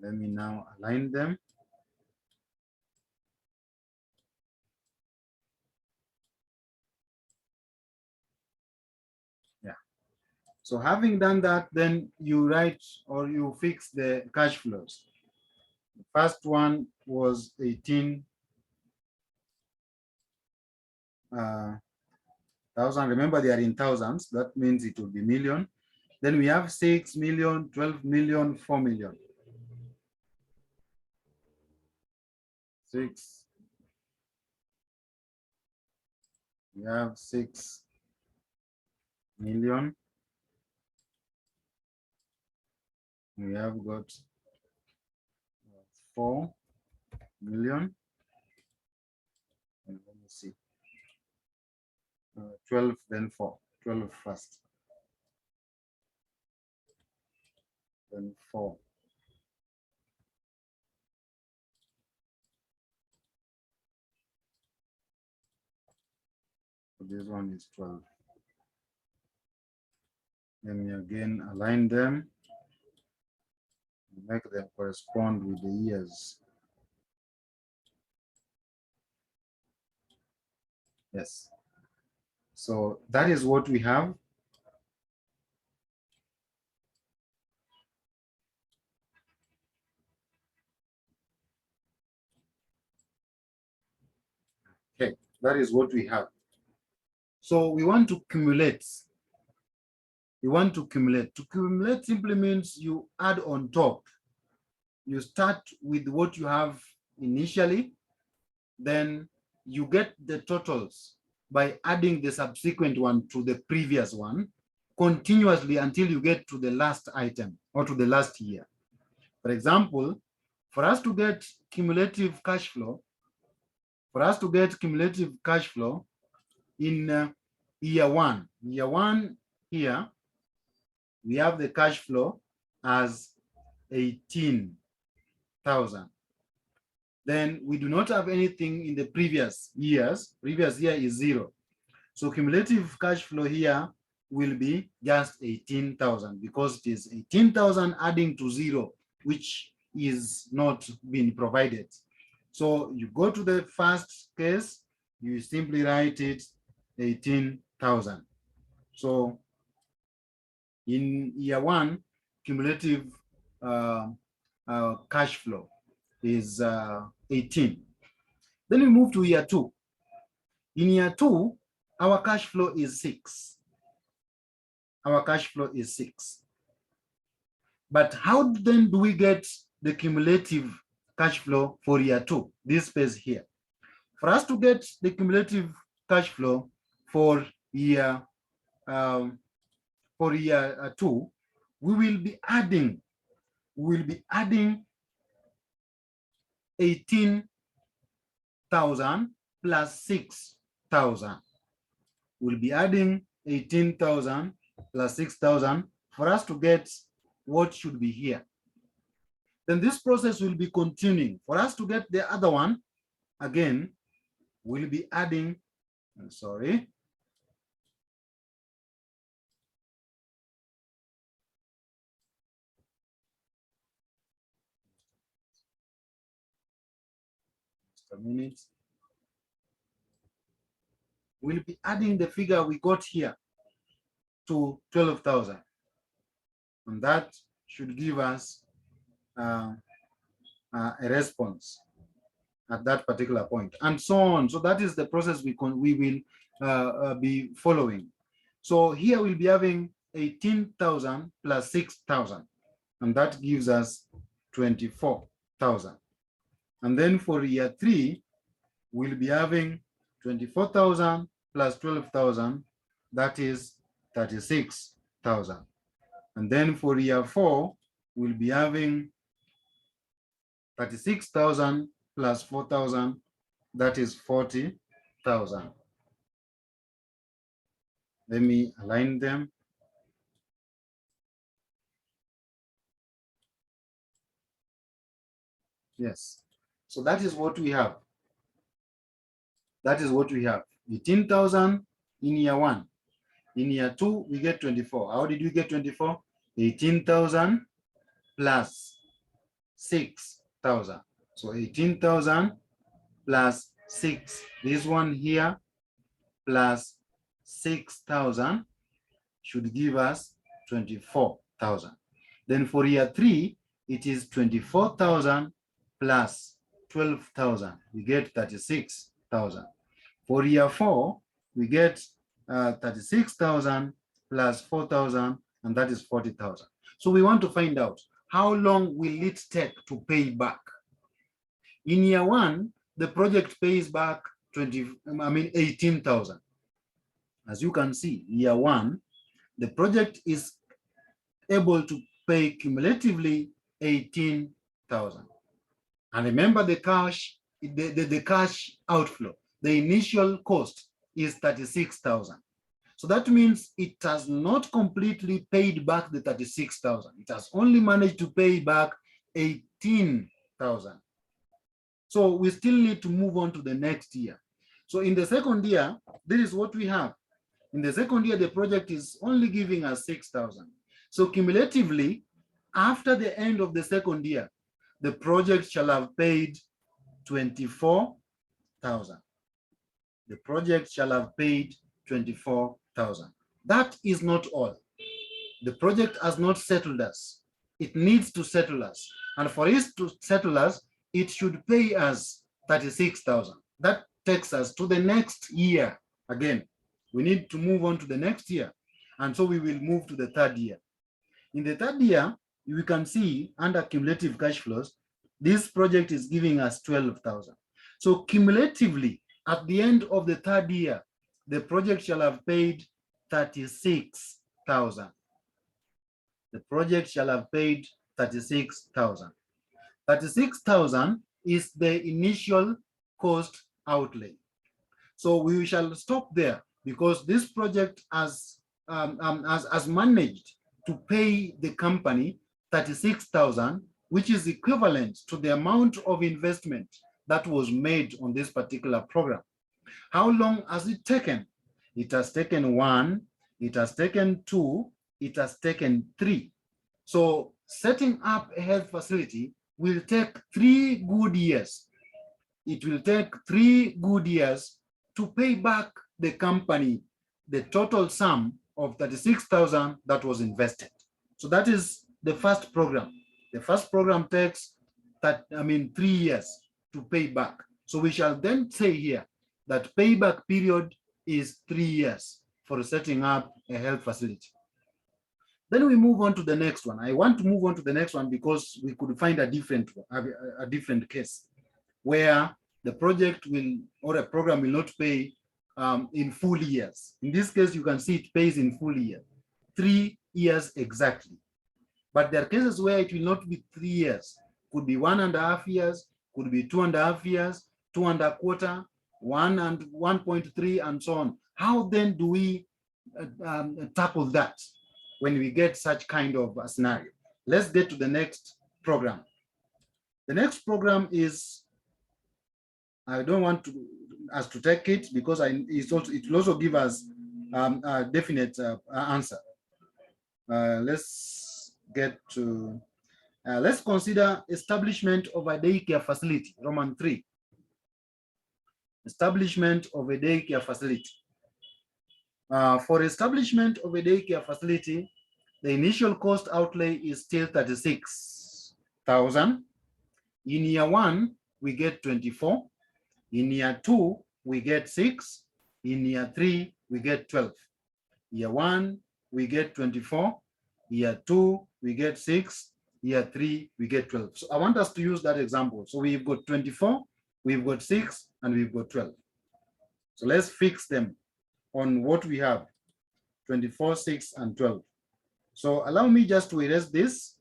[SPEAKER 2] Let me now align them. Yeah. So having done that, then you write or you fix the cash flows. The first one was 18,000. Remember, they are in thousands. That means it will be million. Then we have 6 million, 12 million, 4 million. 6. We have 6 million. We have got 4 million. And let me see. 12, then 4. 12 first. Then 4. So this one is 12. Then we again align them, make them correspond with the years. Yes. So that is what we have. Okay, that is what we have. So we want to cumulate. We want to cumulate. To cumulate simply means you add on top. You start with what you have initially, then you get the totals by adding the subsequent one to the previous one continuously until you get to the last item or to the last year. For example, for us to get cumulative cash flow, in year 1, here, we have the cash flow as 18,000. Then we do not have anything in the previous years. Previous year is 0. So cumulative cash flow here will be just 18,000 because it is 18,000 adding to 0, which is not being provided. So you go to the first case, you simply write it 18,000. So in year 1, cumulative cash flow is 18. Then we move to year 2. In year 2, our cash flow is 6. Our cash flow is 6. But how then do we get the cumulative cash flow for year 2? This space here. For us to get the cumulative cash flow for year 2, we will be adding 18,000 plus 6,000. We'll be adding 18,000 plus 6,000 for us to get what should be here. Then this process will be continuing. For us to get the other one, again, we'll be adding Sorry. Just a minute. We'll be adding the figure we got here to 12,000. And that should give us a response at that particular point, and so on. So that is the process we will be following. So here we'll be having 18,000 plus 6,000, and that gives us 24,000. And then for year 3, we'll be having 24,000 plus 12,000, that is 36,000. And then for year 4, we'll be having 36,000 plus 4,000, that is 40,000. Let me align them. Yes, so that is what we have. That is what we have. 18,000 in year 1. In year 2, we get 24. How did we get 24? 18,000 plus 6,000. So 18,000 plus 6. This one here plus 6,000 should give us 24,000. Then for year 3, it is 24,000 plus 12,000. We get 36,000. For year 4, we get 36,000 plus 4,000, and that is 40,000. So we want to find out how long will it take to pay back. In year 1, the project pays back 18,000. As you can see, year 1, the project is able to pay cumulatively 18,000. And remember the cash, the cash outflow, the initial cost is 36,000. So that means it has not completely paid back the 36,000. It has only managed to pay back 18,000. So we still need to move on to the next year. So in the second year, this is what we have. In the second year, the project is only giving us 6,000. So cumulatively, after the end of the second year, the project shall have paid 24,000. The project shall have paid 24,000. That is not all. The project has not settled us. It needs to settle us. And for it to settle us, it should pay us 36,000. That takes us to the next year. Again, we need to move on to the next year. And so we will move to the third year. In the third year, we can see under cumulative cash flows, this project is giving us 12,000. So cumulatively, at the end of the third year, the project shall have paid 36,000. The project shall have paid 36,000. 36,000 is the initial cost outlay. So we shall stop there because this project has managed to pay the company 36,000, which is equivalent to the amount of investment that was made on this particular program. How long has it taken? It has taken 1, it has taken 2, it has taken 3. So setting up a health facility will take 3 good years. It will take 3 good years to pay back the company the total sum of 36,000 that was invested. So that is the first program. The first program takes 3 years to pay back. So we shall then say here that payback period is 3 years for setting up a health facility. Then we move on to the next one. I want to move on to the next one because we could find a different case where the project will, or a program will not pay in full years. In this case, you can see it pays in full year, 3 years exactly. But there are cases where it will not be 3 years. Could be 1.5 years, could be 2.5 years, 2.25, 1 and 1.3, and so on. How then do we tackle that when we get such kind of a scenario? Let's get to the next program. The next program is, I don't want to us to take it because it will also give us a definite answer. Let's get to, let's consider establishment of a daycare facility, Roman 3. Establishment of a daycare facility. For establishment of a daycare facility, the initial cost outlay is still 36,000. In year 1, we get 24. In year 2, we get 6. In year 3, we get 12. Year 1, we get 24. Year 2, we get 6. Year 3, we get 12. So I want us to use that example. So we've got 24, we've got 6, and we've got 12. So let's fix them on what we have, 24, 6, and 12. So allow me just to erase this.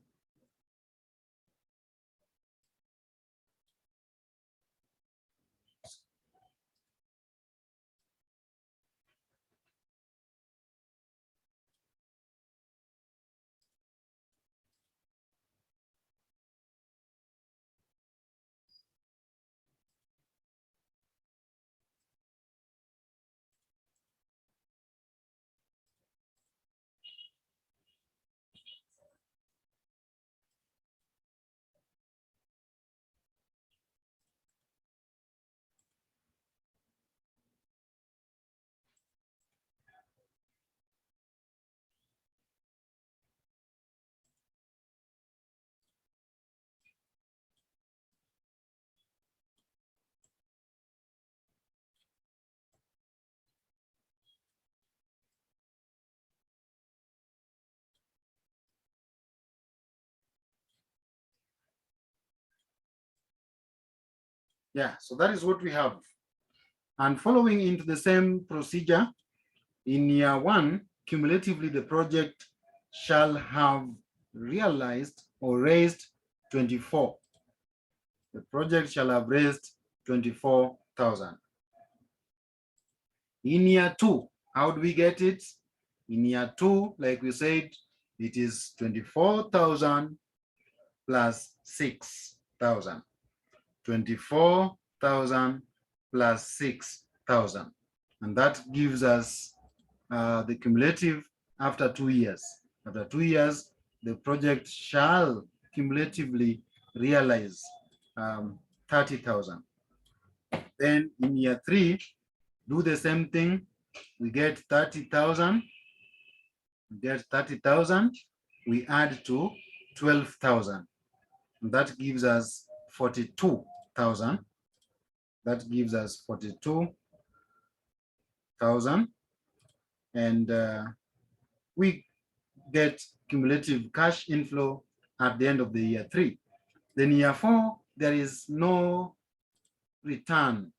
[SPEAKER 2] Yeah, so that is what we have. And following into the same procedure, in year 1, cumulatively the project shall have realized or raised 24. The project shall have raised 24,000. In year 2, how do we get it? In year 2, like we said, it is 24,000 plus 6,000. 24,000 plus 6,000. And that gives us the cumulative after 2 years. After 2 years, the project shall cumulatively realize 30,000. Then in year 3, do the same thing. We get 30,000. We get 30,000. We add to 12,000. That gives us 42,000. That gives us 42,000. And we get cumulative cash inflow at the end of the year 3. Then year 4, there is no return.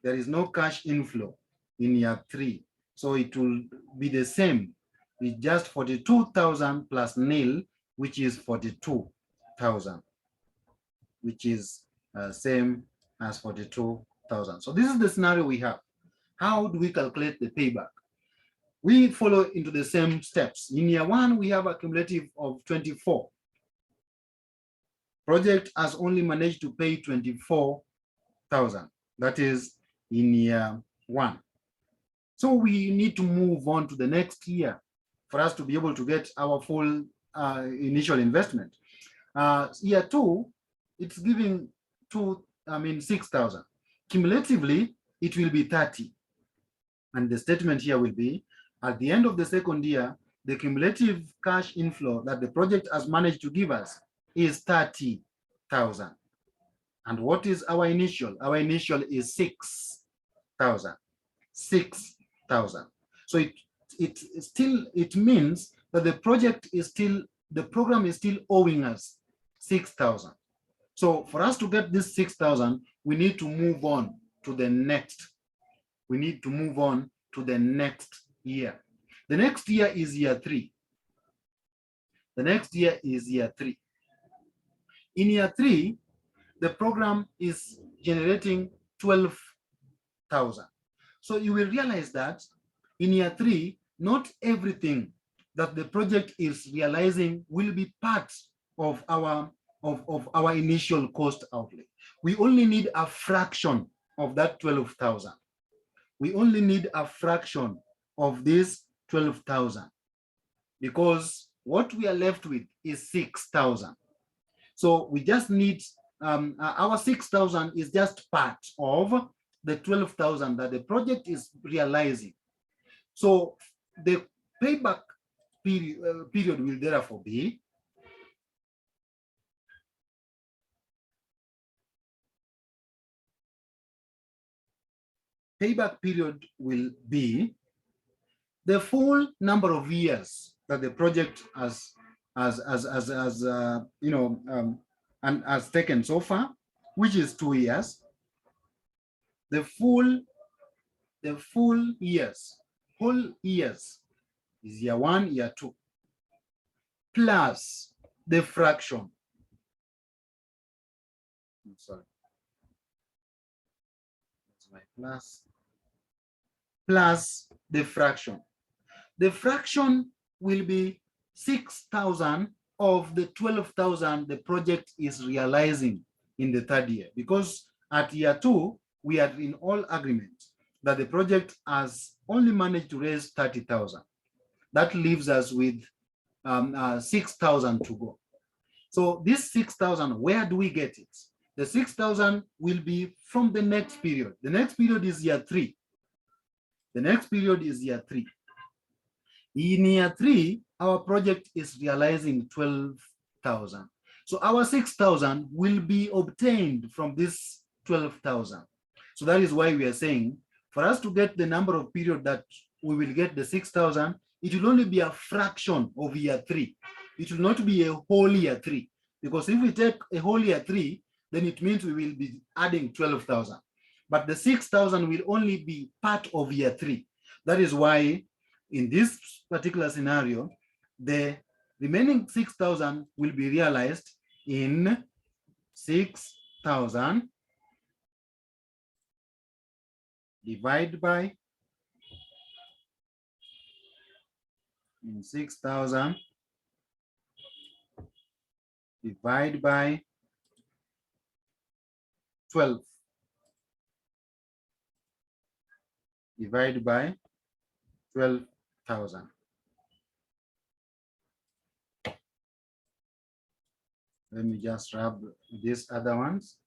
[SPEAKER 2] There is no cash inflow in year 3. So it will be the same. It's just 42,000 plus nil, which is 42,000, which is same as 42,000. So this is the scenario we have. How do we calculate the payback? We follow into the same steps. In year 1, we have a cumulative of 24. Project has only managed to pay 24,000. That is in year 1. So we need to move on to the next year for us to be able to get our full initial investment. Year 2, it's giving 6,000. Cumulatively, it will be 30. And the statement here will be, at the end of the second year, the cumulative cash inflow that the project has managed to give us is 30,000. And what is our initial? Our initial is 6,000. 6,000. So it means that the program is still owing us 6,000. So for us to get this 6,000, we need to move on to the next. We need to move on to the next year. The next year is year 3. The next year is year 3. In year 3, the program is generating 12,000. So you will realize that in year 3, not everything that the project is realizing will be part of our initial cost outlay. We only need a fraction of that 12,000. We only need a fraction of this 12,000 because what we are left with is 6,000. So we just need, our 6,000 is just part of the 12,000 that the project is realizing. So the payback period will therefore be the full number of years that the project has and has taken so far, which is 2 years. The full years, whole years is year 1, year 2, plus the fraction. I'm sorry. That's my plus the fraction. The fraction will be 6,000 of the 12,000 the project is realizing in the 3rd year, because at year 2, we are in all agreement that the project has only managed to raise 30,000. That leaves us with 6,000 to go. So this 6,000, where do we get it? The 6,000 will be from the next period. The next period is year 3. The next period is year 3. In year 3, our project is realizing 12,000. So our 6,000 will be obtained from this 12,000. So that is why we are saying, for us to get the number of period that we will get the 6,000, it will only be a fraction of year 3. It will not be a whole year 3. Because if we take a whole year 3, then it means we will be adding 12,000. But the 6,000 will only be part of year 3. That is why in this particular scenario, the remaining 6,000 will be realized in 6,000 divided by 6,000 divided by 12 divided by 12,000. Let me just rub these other ones.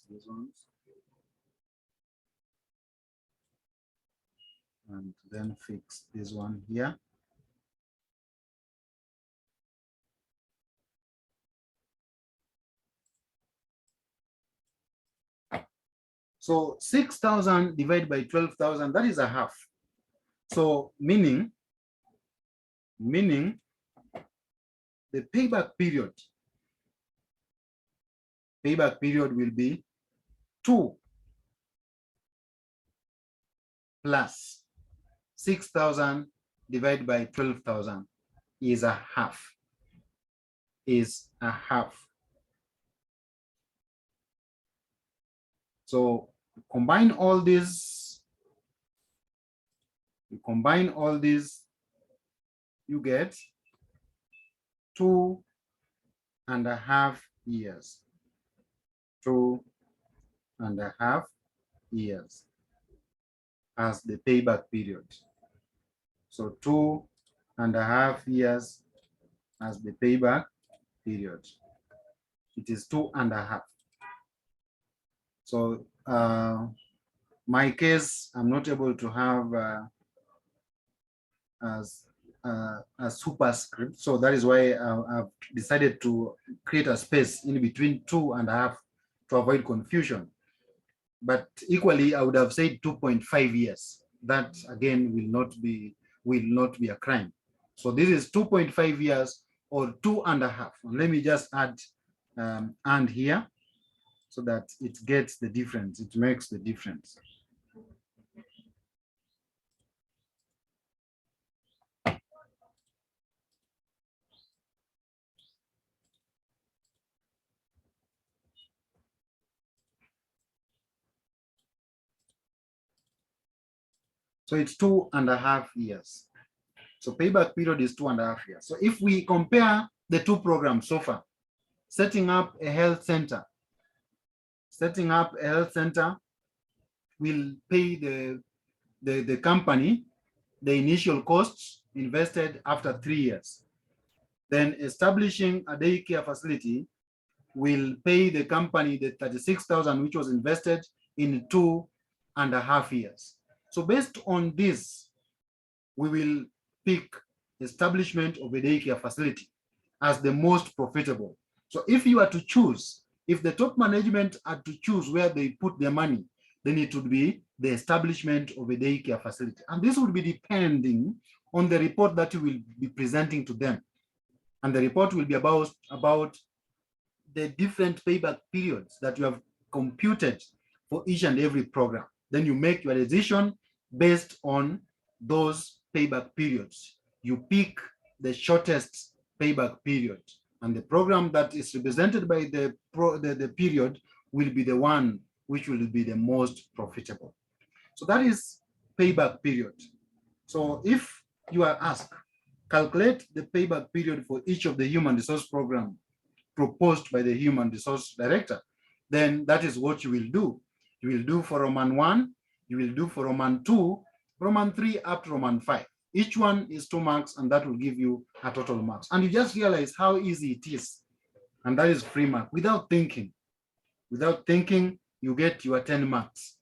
[SPEAKER 2] These ones. And then fix this one here. So 6,000 divided by 12,000, that is a half. So meaning the payback period will be 2 plus 6,000 divided by 12,000 is a half. So combine all these, you get 2.5 years. 2.5 years as the payback period. So 2.5 years as the payback period. It is 2.5. So my case, I'm not able to have a superscript. So that is why I've decided to create a space in between 2.5 to avoid confusion. But equally, I would have said 2.5 years. That again will not be a crime. So this is 2.5 years or 2.5. And let me just add and here so that it gets the difference. It makes the difference. So it's 2.5 years. So payback period is 2.5 years. So if we compare the two programs so far, setting up a health center. Setting up a health center will pay the company the initial costs invested after 3 years. Then establishing a daycare facility will pay the company the 36,000 which was invested in 2.5 years. So based on this, we will pick establishment of a daycare facility as the most profitable. So if you are to choose, if the top management are to choose where they put their money, then it would be the establishment of a daycare facility. And this would be depending on the report that you will be presenting to them. And the report will be about the different payback periods that you have computed for each and every program. Then you make your decision based on those payback periods. You pick the shortest payback period, and the program that is represented by the period will be the one which will be the most profitable. So that is payback period. So if you are asked, calculate the payback period for each of the human resource program proposed by the human resource director, then that is what you will do. You will do for Roman 1, you will do for Roman 2, Roman 3 up to Roman 5. Each one is 2 marks, and that will give you a total marks. And you just realize how easy it is. And that is free mark without thinking. Without thinking, you get your 10 marks.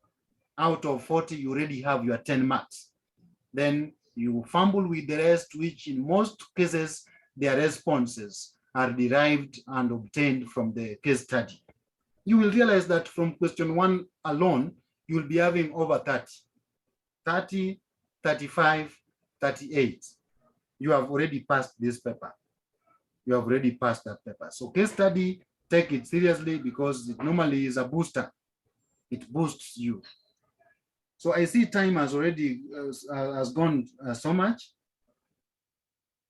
[SPEAKER 2] Out of 40, you already have your 10 marks. Then you fumble with the rest, which in most cases, their responses are derived and obtained from the case study. You will realize that from question 1 alone, you will be having over 30, 35, 38. You have already passed this paper. You have already passed that paper. So case study, take it seriously because it normally is a booster. It boosts you. So I see time has already has gone so much.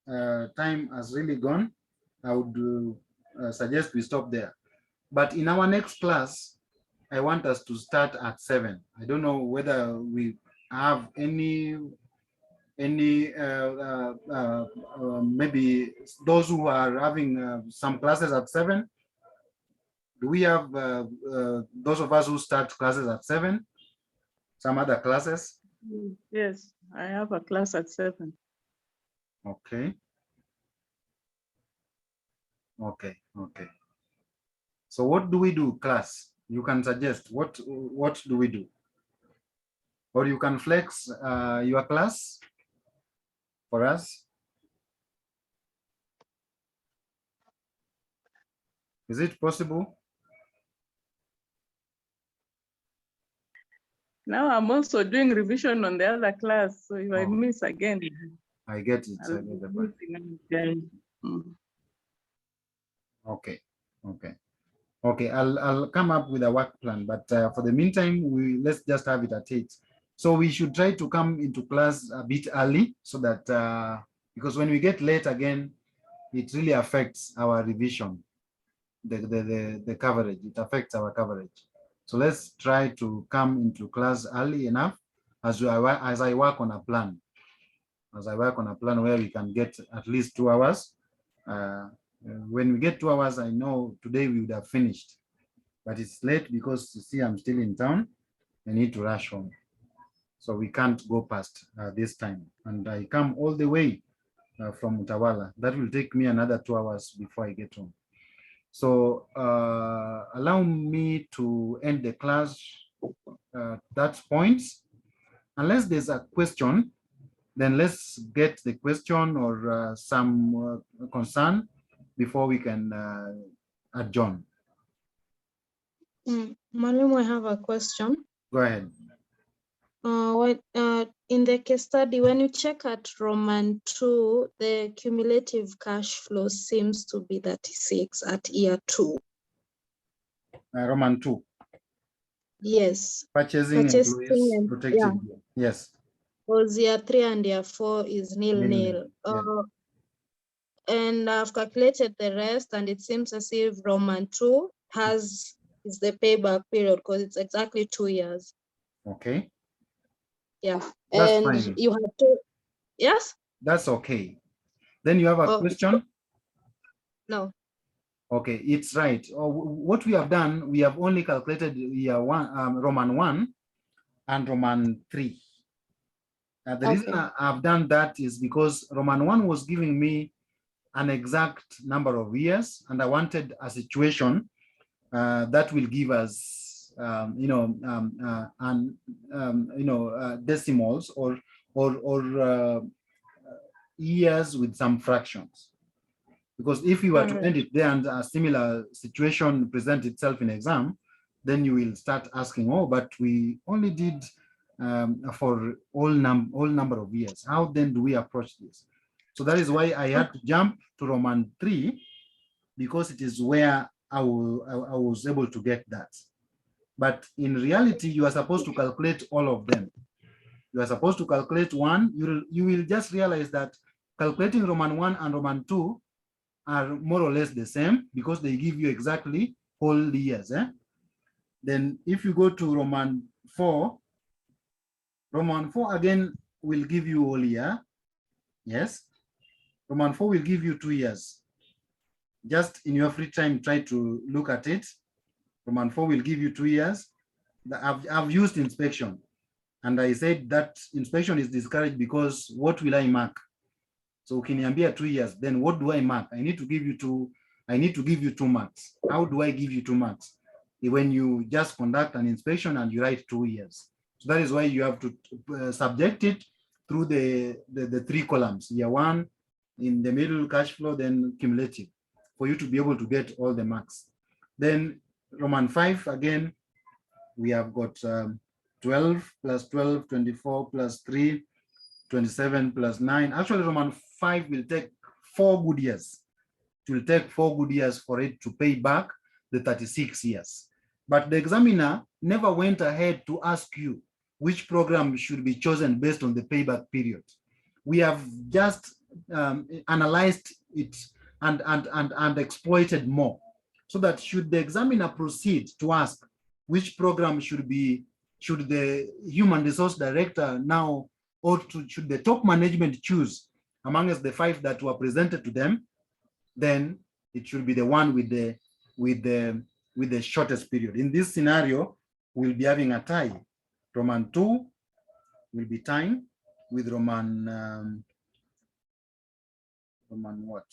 [SPEAKER 2] Time has really gone. I would suggest we stop there. But in our next class, I want us to start at 7. I don't know whether we have any maybe those who are having some classes at 7. Do we have those of us who start classes at 7? Some other classes?
[SPEAKER 5] Yes, I have a class at 7.
[SPEAKER 2] Okay. Okay. So what do we do, class? You can suggest what do we do? Or you can flex your class for us. Is it possible?
[SPEAKER 5] Now I'm also doing revision on the other class, so if I miss again,
[SPEAKER 2] I get it.
[SPEAKER 5] I'll be missing again.
[SPEAKER 2] Okay. I'll come up with a work plan, but for the meantime, let's just have it at 8. So we should try to come into class a bit early so that because when we get late again, it really affects our revision, the coverage. It affects our coverage. So let's try to come into class early enough as I work on a plan. As I work on a plan where we can get at least 2 hours. When we get 2 hours, I know today we would have finished, but it's late because you see I'm still in town. I need to rush home. So we can't go past this time. And I come all the way from Utawala. That will take me another 2 hours before I get home. So allow me to end the class at that point. Unless there's a question, then let's get the question or some concern before we can adjourn.
[SPEAKER 4] Mwalimu, I have a question.
[SPEAKER 2] Go ahead.
[SPEAKER 4] In the case study, when you check at Roman 2, the cumulative cash flow seems to be 36 at year 2.
[SPEAKER 2] Roman 2.
[SPEAKER 4] Yes.
[SPEAKER 2] Purchasing employees
[SPEAKER 4] and,
[SPEAKER 2] protected.
[SPEAKER 4] yeah.
[SPEAKER 2] Yes.
[SPEAKER 4] Because year 3 and year 4 is nil.
[SPEAKER 2] Yeah.
[SPEAKER 4] And I've calculated the rest, and it seems as if Roman 2 is the payback period because it's exactly 2 years.
[SPEAKER 2] Okay.
[SPEAKER 4] Yeah.
[SPEAKER 2] That's
[SPEAKER 4] and
[SPEAKER 2] fine.
[SPEAKER 4] You have to, yes?
[SPEAKER 2] That's okay. Then you have a question?
[SPEAKER 4] No.
[SPEAKER 2] Okay, it's right. What we have done, we have only calculated year one, Roman 1 and Roman 3. The reason I've done that is because Roman 1 was giving me an exact number of years, and I wanted a situation that will give us, decimals or years with some fractions. Because if you were to end it there and a similar situation present itself in exam, then you will start asking, oh, but we only did for all number of years. How then do we approach this? So that is why I had to jump to Roman 3, because it is where I was able to get that. But in reality, you are supposed to calculate all of them. You are supposed to calculate one. You will just realize that calculating Roman 1 and Roman 2 are more or less the same, because they give you exactly whole years. Then if you go to Roman 4 again will give you whole year. Yes. Roman 4 will give you 2 years. Just in your free time, try to look at it. Roman 4 will give you 2 years. I've used inspection, and I said that inspection is discouraged because what will I mark? So ukiniambia 2 years, then what do I mark? I need to give you 2 marks. How do I give you 2 marks? When you just conduct an inspection and you write 2 years. So that is why you have to subject it through the 3 columns, year 1, in the middle cash flow, then cumulative, for you to be able to get all the marks. Then Roman 5, again, we have got 12 plus 12, 24 plus 3, 27 plus 9. Actually, Roman 5 will take 4 good years. It will take 4 good years for it to pay back the 36 years. But the examiner never went ahead to ask you which program should be chosen based on the payback period. We have just analyzed it and exploited more, so that should the examiner proceed to ask which program should the human resource director now, or should the top management choose amongst the 5 that were presented to them, then it should be the one with the shortest period. In this scenario, we'll be having a tie. Roman 2 will be tying with Roman what?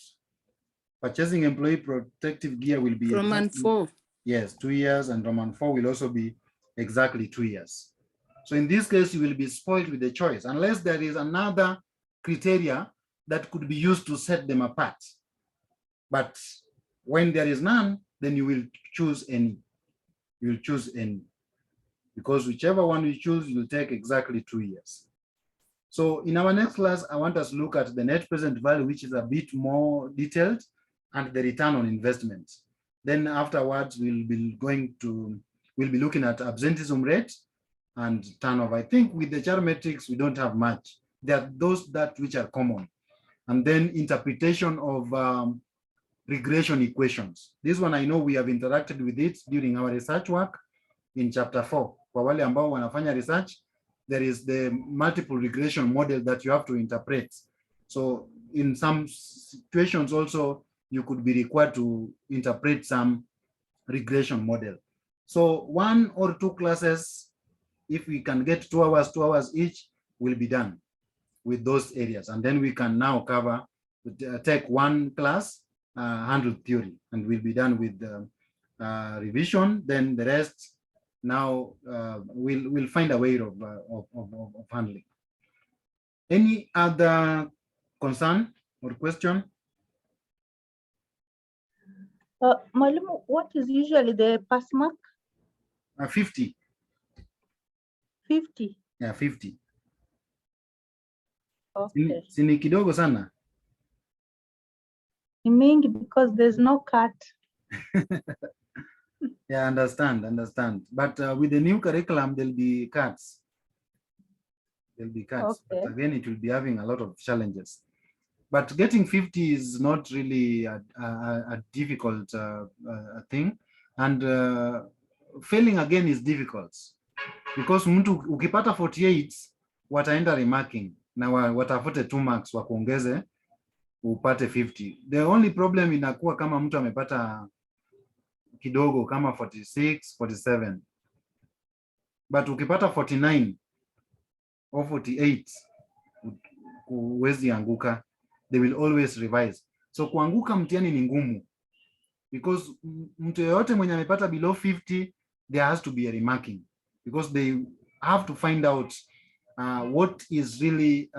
[SPEAKER 2] Purchasing employee protective gear will be
[SPEAKER 5] Roman 4.
[SPEAKER 2] Yes, 2 years, and Roman 4 will also be exactly 2 years. So in this case, you will be spoiled with the choice, unless there is another criteria that could be used to set them apart. But when there is none, then you will choose any. You will choose any, because whichever one you choose, you will take exactly 2 years. So in our next class, I want us to look at the net present value, which is a bit more detailed, and the return on investment. Then afterwards, we'll be looking at absenteeism rate and turnover. I think with the char metrics, we don't have much. There are those which are common. And then interpretation of regression equations. This one, I know we have interacted with it during our research work in chapter 4. Kwa wale ambao wanafanya research, there is the multiple regression model that you have to interpret. So in some situations also, you could be required to interpret some regression model. So 1 or 2 classes, if we can get 2 hours each, will be done with those areas. And then we can now cover, take 1 class, handle theory, and we'll be done with the revision. Then the rest, now we'll find a way of handling. Any other concern or question?
[SPEAKER 6] Mwalimu, what is usually the pass mark?
[SPEAKER 2] 50.
[SPEAKER 6] 50.
[SPEAKER 2] Yeah, 50.
[SPEAKER 6] Okay.
[SPEAKER 2] Sini kidogo sana.
[SPEAKER 6] Ni mingi because there's no cut.
[SPEAKER 2] Yeah, understand. But with the new curriculum, there'll be cuts. Okay. But again, it will be having a lot of challenges. But getting 50 is not really a difficult thing. And failing again is difficult. Because mtu ukipata 48, wataenda remarking. Na watafute 2 marks wakuongeze upate 50. The only problem inakuwa kama mtu amepata kidogo kama 46, 47. But ukipata 49 or 48, huwezi anguka. They will always revise. So kuanguka mtihani ni ngumu. Because mtu yoyote mwenye amepata below 50, there has to be a remarking. Because they have to find out what is really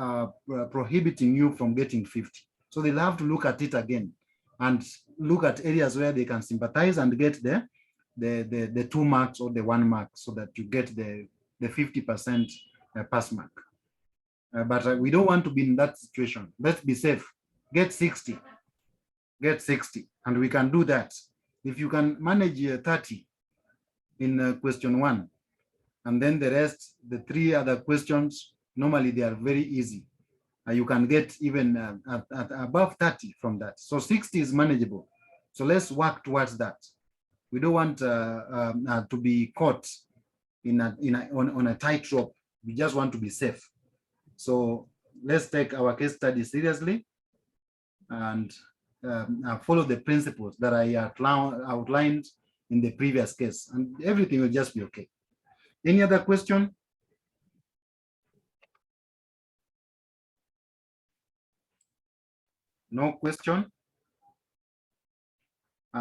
[SPEAKER 2] prohibiting you from getting 50. So they'll have to look at it again and look at areas where they can sympathize and get the 2 marks or the 1 mark so that you get the 50% pass mark. But we don't want to be in that situation. Let's be safe. Get 60. Get 60. And we can do that. If you can manage 30 in question 1, and then the rest, the 3 other questions, normally they are very easy. You can get even at above 30 from that. So 60 is manageable. So let's work towards that. We don't want to be caught on a tightrope. We just want to be safe. So let's take our case study seriously and follow the principles that I outlined in the previous case, and everything will just be okay. Any other question? No question?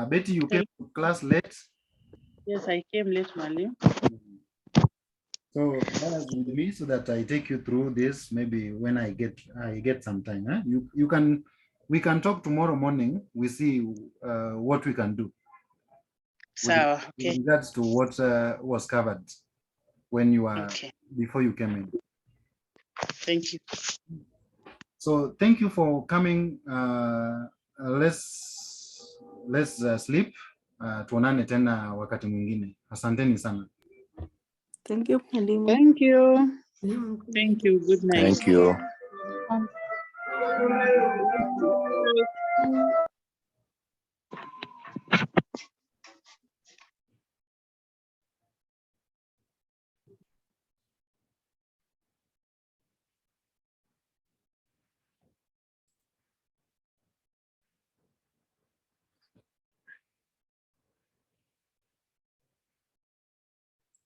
[SPEAKER 2] Betty, you came to class late?
[SPEAKER 7] Yes, I came late, Malim.
[SPEAKER 2] So bear with me so that I take you through this. Maybe when I get some time. We can talk tomorrow morning. We see what we can do.
[SPEAKER 7] So, okay.
[SPEAKER 2] With regards to what was covered when you are before you came in.
[SPEAKER 7] Thank you.
[SPEAKER 2] So thank you for coming. Let's sleep. Tuonane tena wakati mwingine. Asanteni sana.
[SPEAKER 5] Thank you, Mwalimu.
[SPEAKER 7] Thank you. Thank you. Good night.
[SPEAKER 8] Thank you.